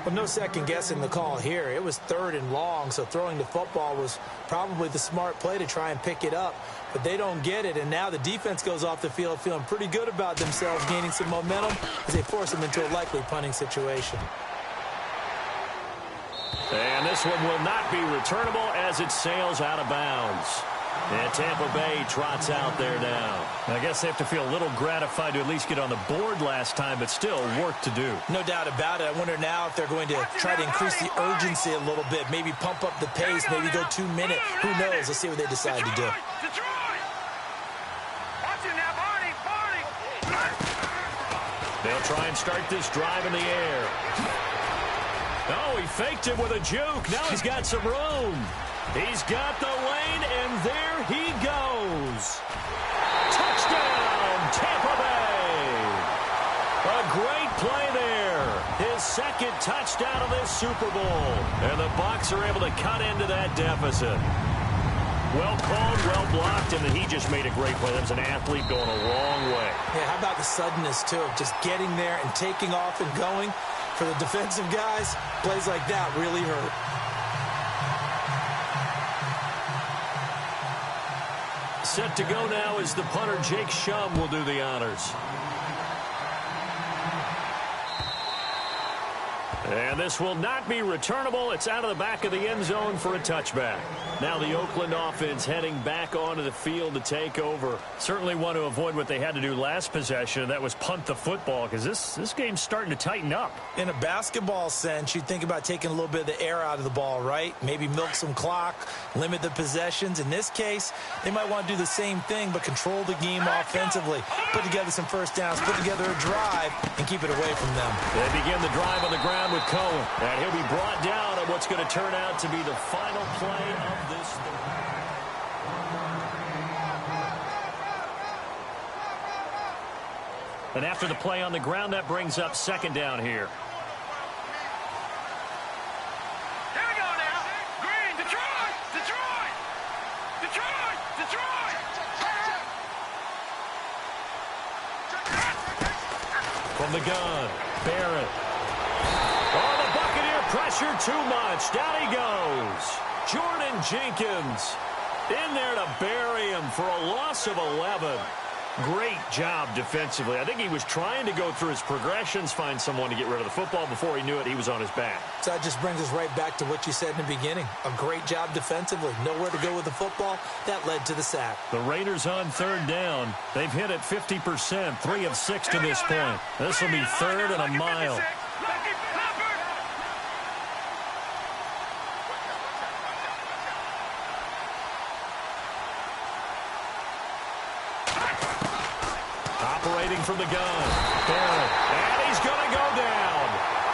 Well, no second guessing the call here. It was 3rd and long, so throwing the football was probably the smart play to try and pick it up. But they don't get it, and now the defense goes off the field feeling pretty good about themselves, gaining some momentum as they force them into a likely punting situation. And this one will not be returnable as it sails out of bounds. And Tampa Bay trots out there now. I guess they have to feel a little gratified to at least get on the board last time, but still work to do. No doubt about it. I wonder now if they're going to try to increase the urgency a little bit, maybe pump up the pace, maybe go 2 minute. Who knows? Let's see what they decide to do. They'll try and start this drive in the air. Oh, he faked it with a juke. Now he's got some room. He's got the lane, and there he goes. Touchdown, Tampa Bay. A great play there. His 2nd touchdown of this Super Bowl. And the Bucs are able to cut into that deficit. Well called, well blocked, and then he just made a great play. That was an athlete going a long way. Yeah, how about the suddenness, too, of just getting there and taking off and going? For the defensive guys, plays like that really hurt. Set to go now is the punter, Jake Shum, will do the honors. And this will not be returnable. It's out of the back of the end zone for a touchback. Now the Oakland offense heading back onto the field to take over. Certainly want to avoid what they had to do last possession, and that was punt the football, because this game's starting to tighten up. In a basketball sense, you think about taking a little bit of the air out of the ball, right? Maybe milk some clock, limit the possessions. In this case, they might want to do the same thing, but control the game offensively. Put together some first downs, put together a drive, and keep it away from them. They begin the drive on the ground with Cohen, and he'll be brought down on what's going to turn out to be the final play of this thing. And after the play on the ground, that brings up second down here. Here we go now. Green, Detroit, Detroit, Detroit, Detroit. From the gun, Barrett. Oh, the Buccaneer pressure too much. Down he goes. Jordan Jenkins in there to bury him for a loss of 11. Great job defensively. I think he was trying to go through his progressions, find someone to get rid of the football. Before he knew it, he was on his back. So that just brings us right back to what you said in the beginning. A great job defensively. Nowhere to go with the football. That led to the sack. The Raiders on third down. They've hit it 50%, 3 of 6 to this point. This will be third and a mile. Operating from the gun. Barrett. And he's going to go down.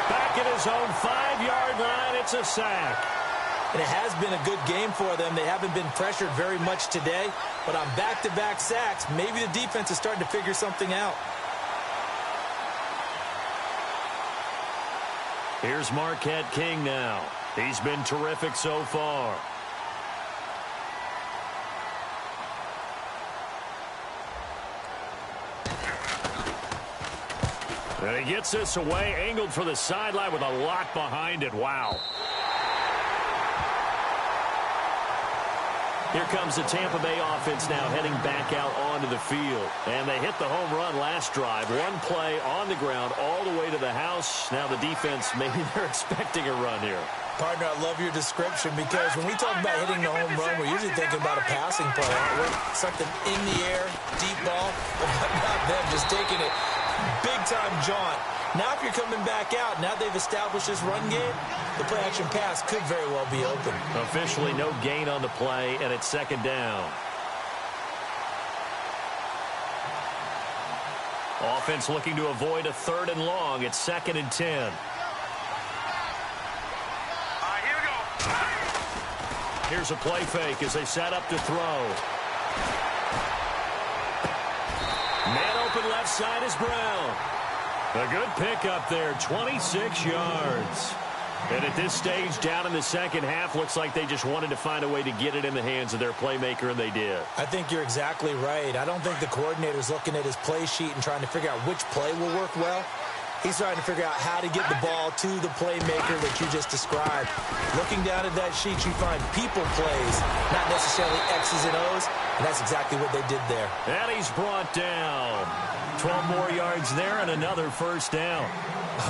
Back at his own 5-yard line. It's a sack. And it has been a good game for them. They haven't been pressured very much today. But on back-to-back sacks, maybe the defense is starting to figure something out. Here's Marquette King now. He's been terrific so far. And he gets this away, angled for the sideline with a lot behind it. Wow. Here comes the Tampa Bay offense now heading back out onto the field. And they hit the home run last drive. One play on the ground all the way to the house. Now the defense, maybe they're expecting a run here. Partner, I love your description, because when we talk about hitting the home run, we're usually thinking about a passing play, aren't we? Something in the air, deep ball, but not them, just taking it big-time jaunt. Now if you're coming back out, now they've established this run game, the play-action pass could very well be open. Officially no gain on the play, and it's second down. Offense looking to avoid a third and long. It's 2nd and 10. Here's a play fake as they set up to throw. Man open left side is Brown. A good pick up there, 26 yards. And at this stage, down in the second half, looks like they just wanted to find a way to get it in the hands of their playmaker, and they did. I think you're exactly right. I don't think the coordinator's looking at his play sheet and trying to figure out which play will work well. He's trying to figure out how to get the ball to the playmaker that you just described. Looking down at that sheet, you find people plays, not necessarily X's and O's, and that's exactly what they did there. And he's brought down. 12 more yards there and another first down.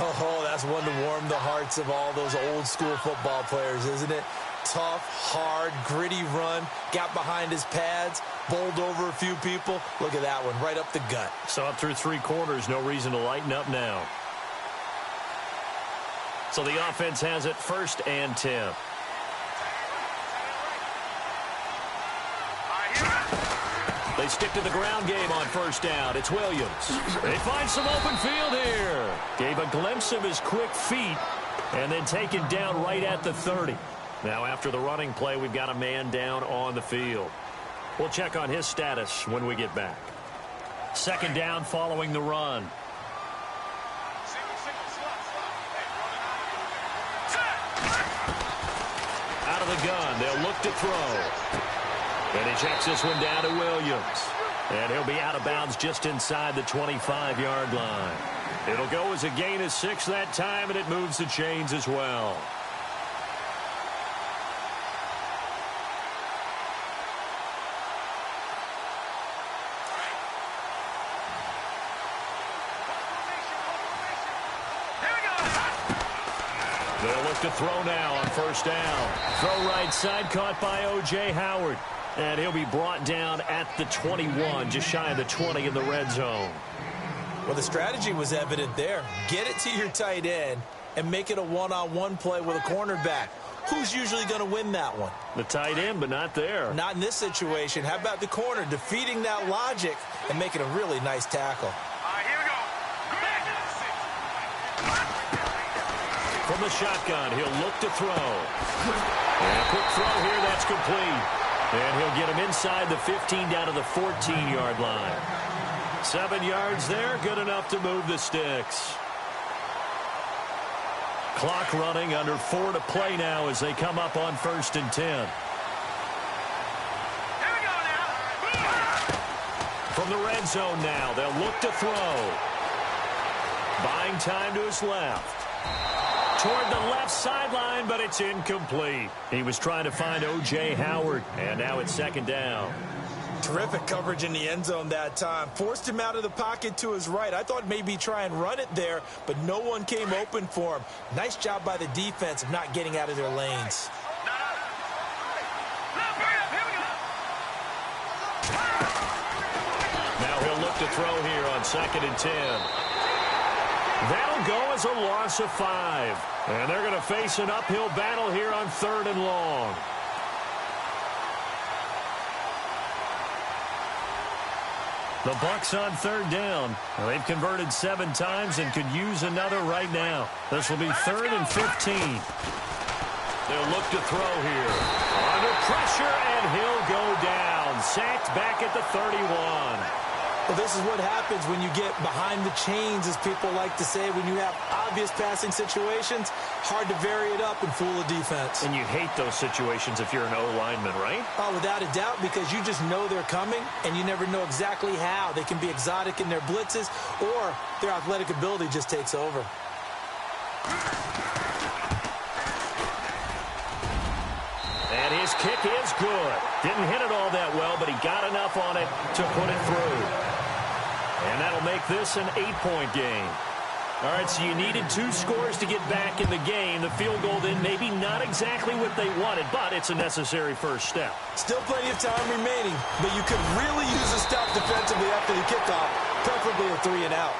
Oh, that's one to warm the hearts of all those old school football players, isn't it? Tough, hard, gritty run, got behind his pads, bowled over a few people. Look at that one, right up the gut. So up through 3 quarters, no reason to lighten up now. So the offense has it 1st and 10. They stick to the ground game on first down. It's Williams. They find some open field here. Gave a glimpse of his quick feet and then taken down right at the 30. Now after the running play, we've got a man down on the field. We'll check on his status when we get back. 2nd down following the run. Out of the gun, they'll look to throw. And he checks this one down to Williams. And he'll be out of bounds just inside the 25-yard line. It'll go as a gain of 6 that time, and it moves the chains as well. They'll look to throw now on first down. Throw right side, caught by O.J. Howard. And he'll be brought down at the 21, just shy of the 20 in the red zone. Well, the strategy was evident there. Get it to your tight end and make it a one-on-one play with a cornerback. Who's usually going to win that one? The tight end, but not there. Not in this situation. How about the corner defeating that logic and making a really nice tackle? Here we go. From the shotgun, he'll look to throw. And a quick throw here, that's complete. And he'll get him inside the 15 down to the 14-yard line. 7 yards there, good enough to move the sticks. Clock running, under 4 to play now as they come up on 1st and 10. Here we go now. From the red zone now, they'll look to throw. Buying time to his left. Toward the left sideline, but it's incomplete. He was trying to find O.J. Howard, and now it's 2nd down. Terrific coverage in the end zone that time. Forced him out of the pocket to his right. I thought maybe try and run it there, but no one came open for him. Nice job by the defense of not getting out of their lanes. Now he'll look to throw here on 2nd and 10. That'll go as a loss of 5. And they're going to face an uphill battle here on 3rd and long. The Bucs on 3rd down. Well, they've converted 7 times and could use another right now. This will be 3rd and 15. They'll look to throw here. Under pressure, and he'll go down. Sacked back at the 31. Well, this is what happens when you get behind the chains, as people like to say. When you have obvious passing situations, hard to vary it up and fool a defense. And you hate those situations if you're an O-lineman, right? Oh, without a doubt, because you just know they're coming, and you never know exactly how. They can be exotic in their blitzes, or their athletic ability just takes over. And his kick is good. Didn't hit it all that well, but he got enough on it to put it through. And that'll make this an 8-point game. All right, so you needed 2 scores to get back in the game. The field goal then maybe not exactly what they wanted, but it's a necessary first step. Still plenty of time remaining, but you could really use a stop defensively after the kickoff, preferably a 3-and-out.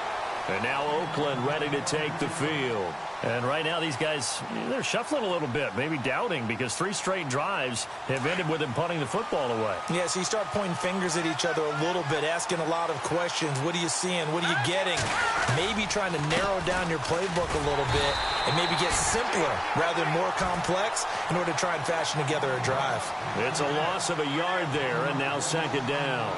And now Oakland ready to take the field. And right now these guys, they're shuffling a little bit, maybe doubting, because 3 straight drives have ended with them punting the football away. Yeah, so you start pointing fingers at each other a little bit, asking a lot of questions. What are you seeing? What are you getting? Maybe trying to narrow down your playbook a little bit and maybe get simpler rather than more complex in order to try and fashion together a drive. It's a loss of a yard there, and now 2nd down.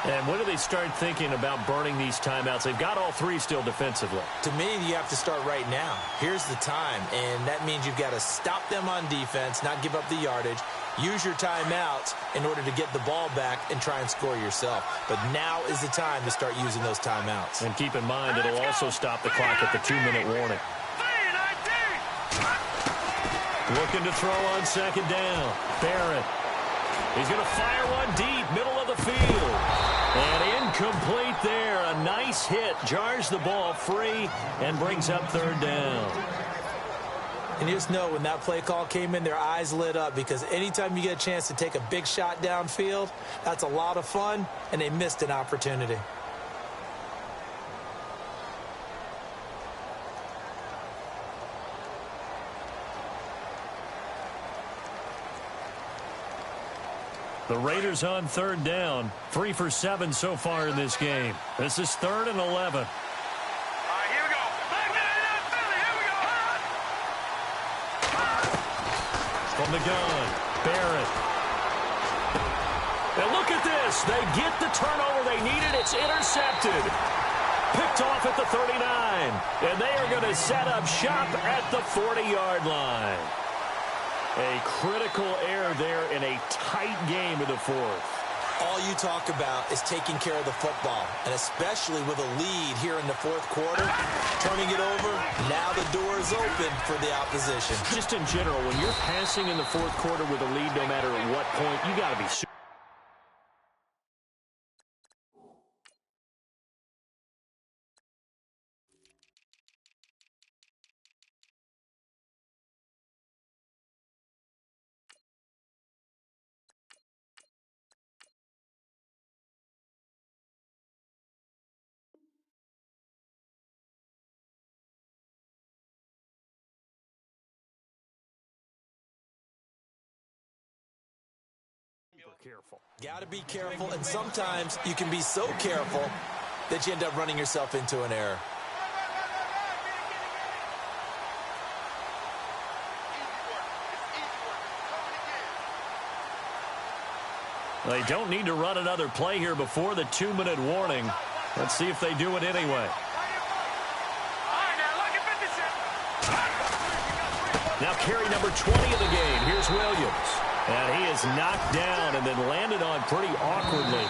And when do they start thinking about burning these timeouts? They've got all 3 still defensively. To me, you have to start right now. Here's the time, and that means you've got to stop them on defense, not give up the yardage, use your timeouts in order to get the ball back and try and score yourself. But now is the time to start using those timeouts. And keep in mind, it'll also stop the clock at the 2-minute warning. Looking to throw on 2nd down. Barrett. He's going to fire one deep, middle of the field. And incomplete there. A nice hit. Jars the ball free and brings up 3rd down. And you just know when that play call came in, their eyes lit up, because anytime you get a chance to take a big shot downfield, that's a lot of fun, and they missed an opportunity. The Raiders on 3rd down. 3 for 7 so far in this game. This is 3rd and 11. Here we go. Here we go. From the gun, Barrett. And look at this. They get the turnover they needed. It's intercepted. Picked off at the 39. And they are going to set up shop at the 40-yard line. A critical error there in a tight game in the 4th. All you talk about is taking care of the football, and especially with a lead here in the 4th quarter, turning it over, now the door is open for the opposition. Just in general, when you're passing in the 4th quarter with a lead, no matter at what point, you got to be super careful. Got to be careful, and sometimes you can be so careful that you end up running yourself into an error. They don't need to run another play here before the 2-minute warning. Let's see if they do it anyway. Now carry number 20 of the game. Here's Williams. And he is knocked down and then landed on pretty awkwardly.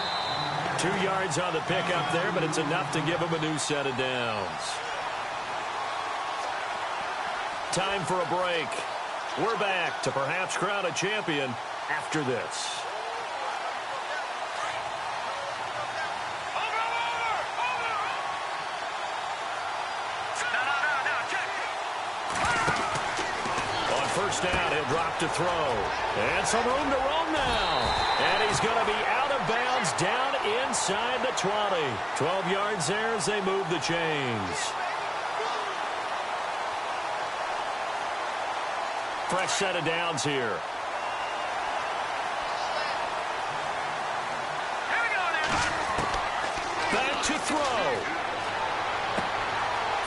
2 yards on the pickup there, but it's enough to give him a new set of downs. Time for a break. We're back to perhaps crown a champion after this. First down, he'll drop to throw. And some room to roam now. And he's going to be out of bounds down inside the 20. 12 yards there as they move the chains. Fresh set of downs here. Back to throw.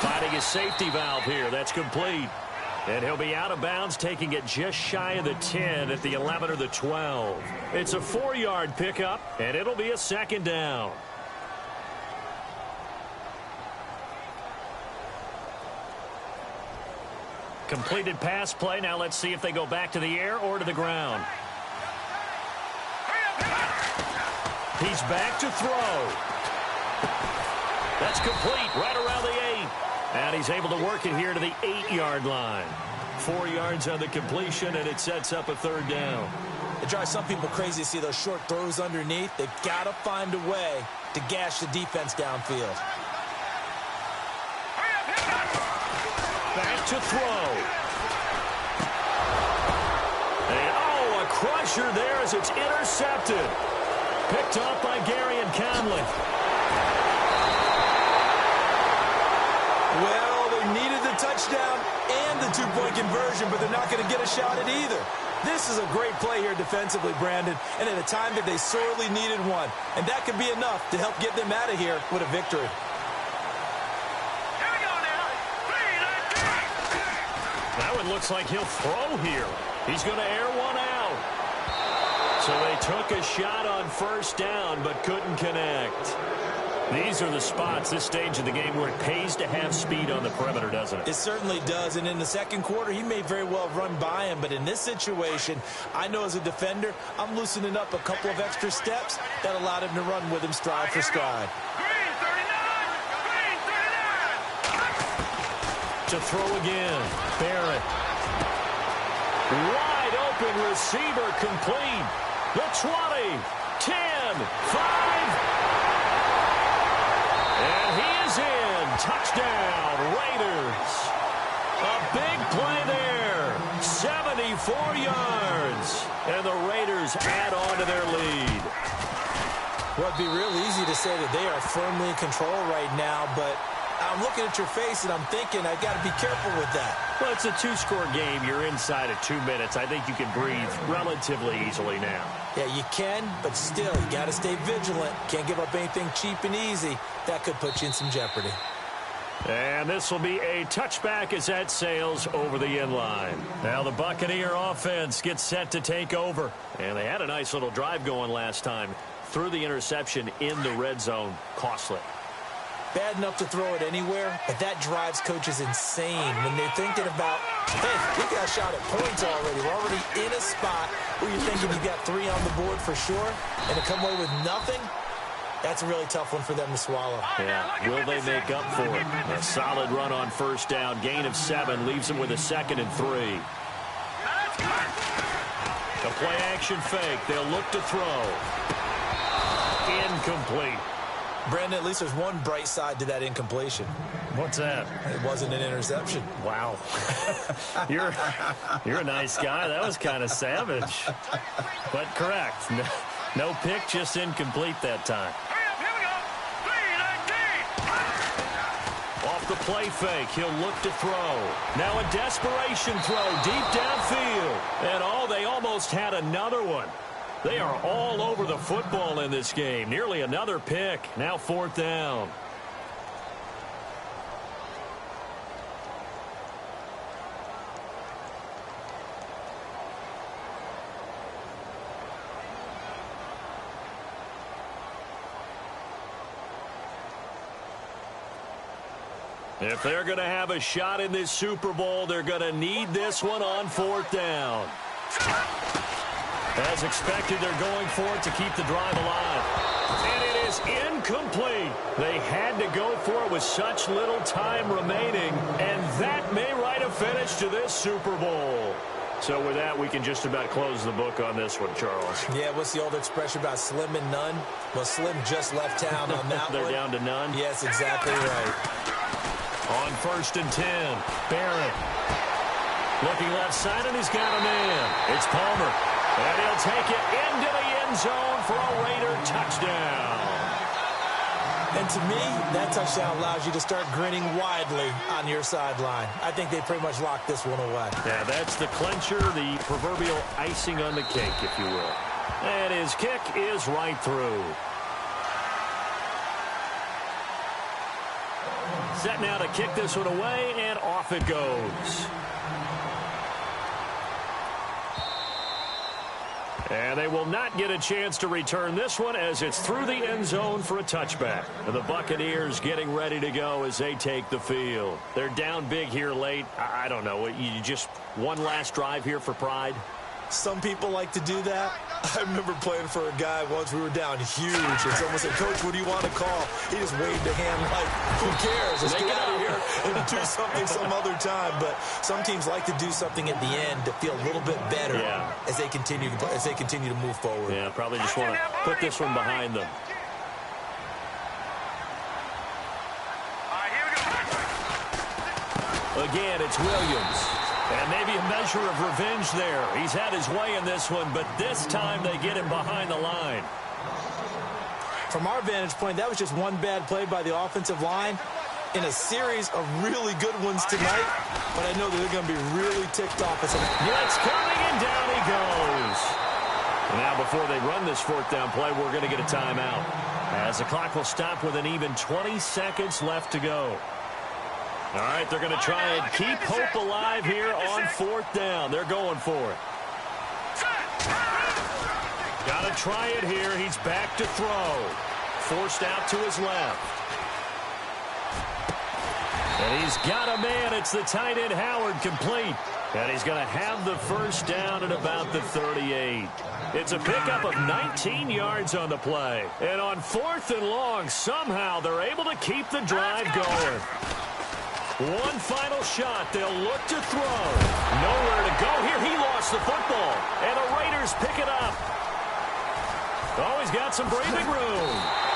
Finding his safety valve here. That's complete. And he'll be out of bounds, taking it just shy of the 10 at the 11 or the 12. It's a 4-yard pickup, and it'll be a second down. Completed pass play. Now let's see if they go back to the air or to the ground. He's back to throw. That's complete right around the 8. And he's able to work it here to the 8-yard line. 4 yards on the completion, and it sets up a third down. It drives some people crazy to see those short throws underneath. They've got to find a way to gash the defense downfield. Back to throw. And, a crusher there as it's intercepted. Picked off by Gary and Conley. Well, they needed the touchdown and the 2-point conversion, but they're not going to get a shot at either. This is a great play here defensively, Brandon, and at a time that they sorely needed one. And that could be enough to help get them out of here with a victory. Now it looks like he'll throw here. He's going to air one out. So they took a shot on first down, but couldn't connect. These are the spots, this stage of the game, where it pays to have speed on the perimeter, doesn't it? It certainly does, and in the second quarter, he may very well run by him, but in this situation, I know as a defender, I'm loosening up a couple of extra steps that allowed him to run with him stride for stride. To throw again, Barrett. Wide open receiver complete. The 20, 10, 5. And he is in. Touchdown, Raiders. A big play there. 74 yards. And the Raiders add on to their lead. Well, it'd be real easy to say that they are firmly in control right now, but I'm looking at your face and I'm thinking I got to be careful with that. Well, it's a 2-score game. You're inside of 2 minutes. I think you can breathe relatively easily now. Yeah, you can, but still, you got to stay vigilant. Can't give up anything cheap and easy. That could put you in some jeopardy. And this will be a touchback as that sails over the inline. Now the Buccaneer offense gets set to take over. And they had a nice little drive going last time. Threw the interception in the red zone. Costly. Bad enough to throw it anywhere, but that drives coaches insane when they're thinking about, hey, we got a shot at points already. We're already in a spot where you're thinking you've got 3 on the board for sure, and to come away with nothing, that's a really tough one for them to swallow. Yeah, will they make up for it? A solid run on first down, gain of 7, leaves them with a 2nd and 3. A play action fake, they'll look to throw. Incomplete. Brandon, at least there's one bright side to that incompletion. What's that? It wasn't an interception. Wow. You're a nice guy. That was kind of savage. But correct. No pick, just incomplete that time. Off the play fake, he'll look to throw. Now a desperation throw deep downfield. And they almost had another one. They are all over the football in this game. Nearly another pick. Now 4th down. If they're going to have a shot in this Super Bowl, they're going to need this one on 4th down. As expected, they're going for it to keep the drive alive. And it is incomplete. They had to go for it with such little time remaining, and that may write a finish to this Super Bowl. So with that, we can just about close the book on this one, Charles. Yeah, what's the old expression about slim and none? Well, Slim just left town on that They're one. down to none? Yes, exactly right. On 1st and 10, Barrett. Looking left side, and he's got a man. It's Palmer. And he'll take it into the end zone for a Raider touchdown. And to me, that touchdown allows you to start grinning widely on your sideline. I think they pretty much locked this one away. Yeah, that's the clincher, the proverbial icing on the cake, if you will. And his kick is right through. Set now to kick this one away, and off it goes. And they will not get a chance to return this one as it's through the end zone for a touchback. And the Buccaneers getting ready to go as they take the field. They're down big here late. I don't know. You just one last drive here for pride? Some people like to do that. I remember playing for a guy once. We were down huge, and someone said, "Coach, what do you want to call?" He just waved a hand like, "Who cares? Let's get out of here and do something some other time." But some teams like to do something at the end to feel a little bit better as they continue to move forward. Yeah, probably just want to put this one behind them. Again, it's Williams. And maybe a measure of revenge there. He's had his way in this one, but this time they get him behind the line. From our vantage point, that was just one bad play by the offensive line in a series of really good ones tonight. But I know that they're going to be really ticked off. Blitz coming, and down he goes. Now, before they run this 4th down play, we're going to get a timeout, as the clock will stop with an even 20 seconds left to go. All right, they're going to try and keep hope alive here on 4th down. They're going for it. Got to try it here. He's back to throw. Forced out to his left. And he's got a man. It's the tight end, Howard, complete. And he's going to have the 1st down at about the 38. It's a pickup of 19 yards on the play. And on 4th and long, somehow they're able to keep the drive going. One final shot. They'll look to throw. Nowhere to go here. He lost the football. And the Raiders pick it up. Oh, he's got some breathing room.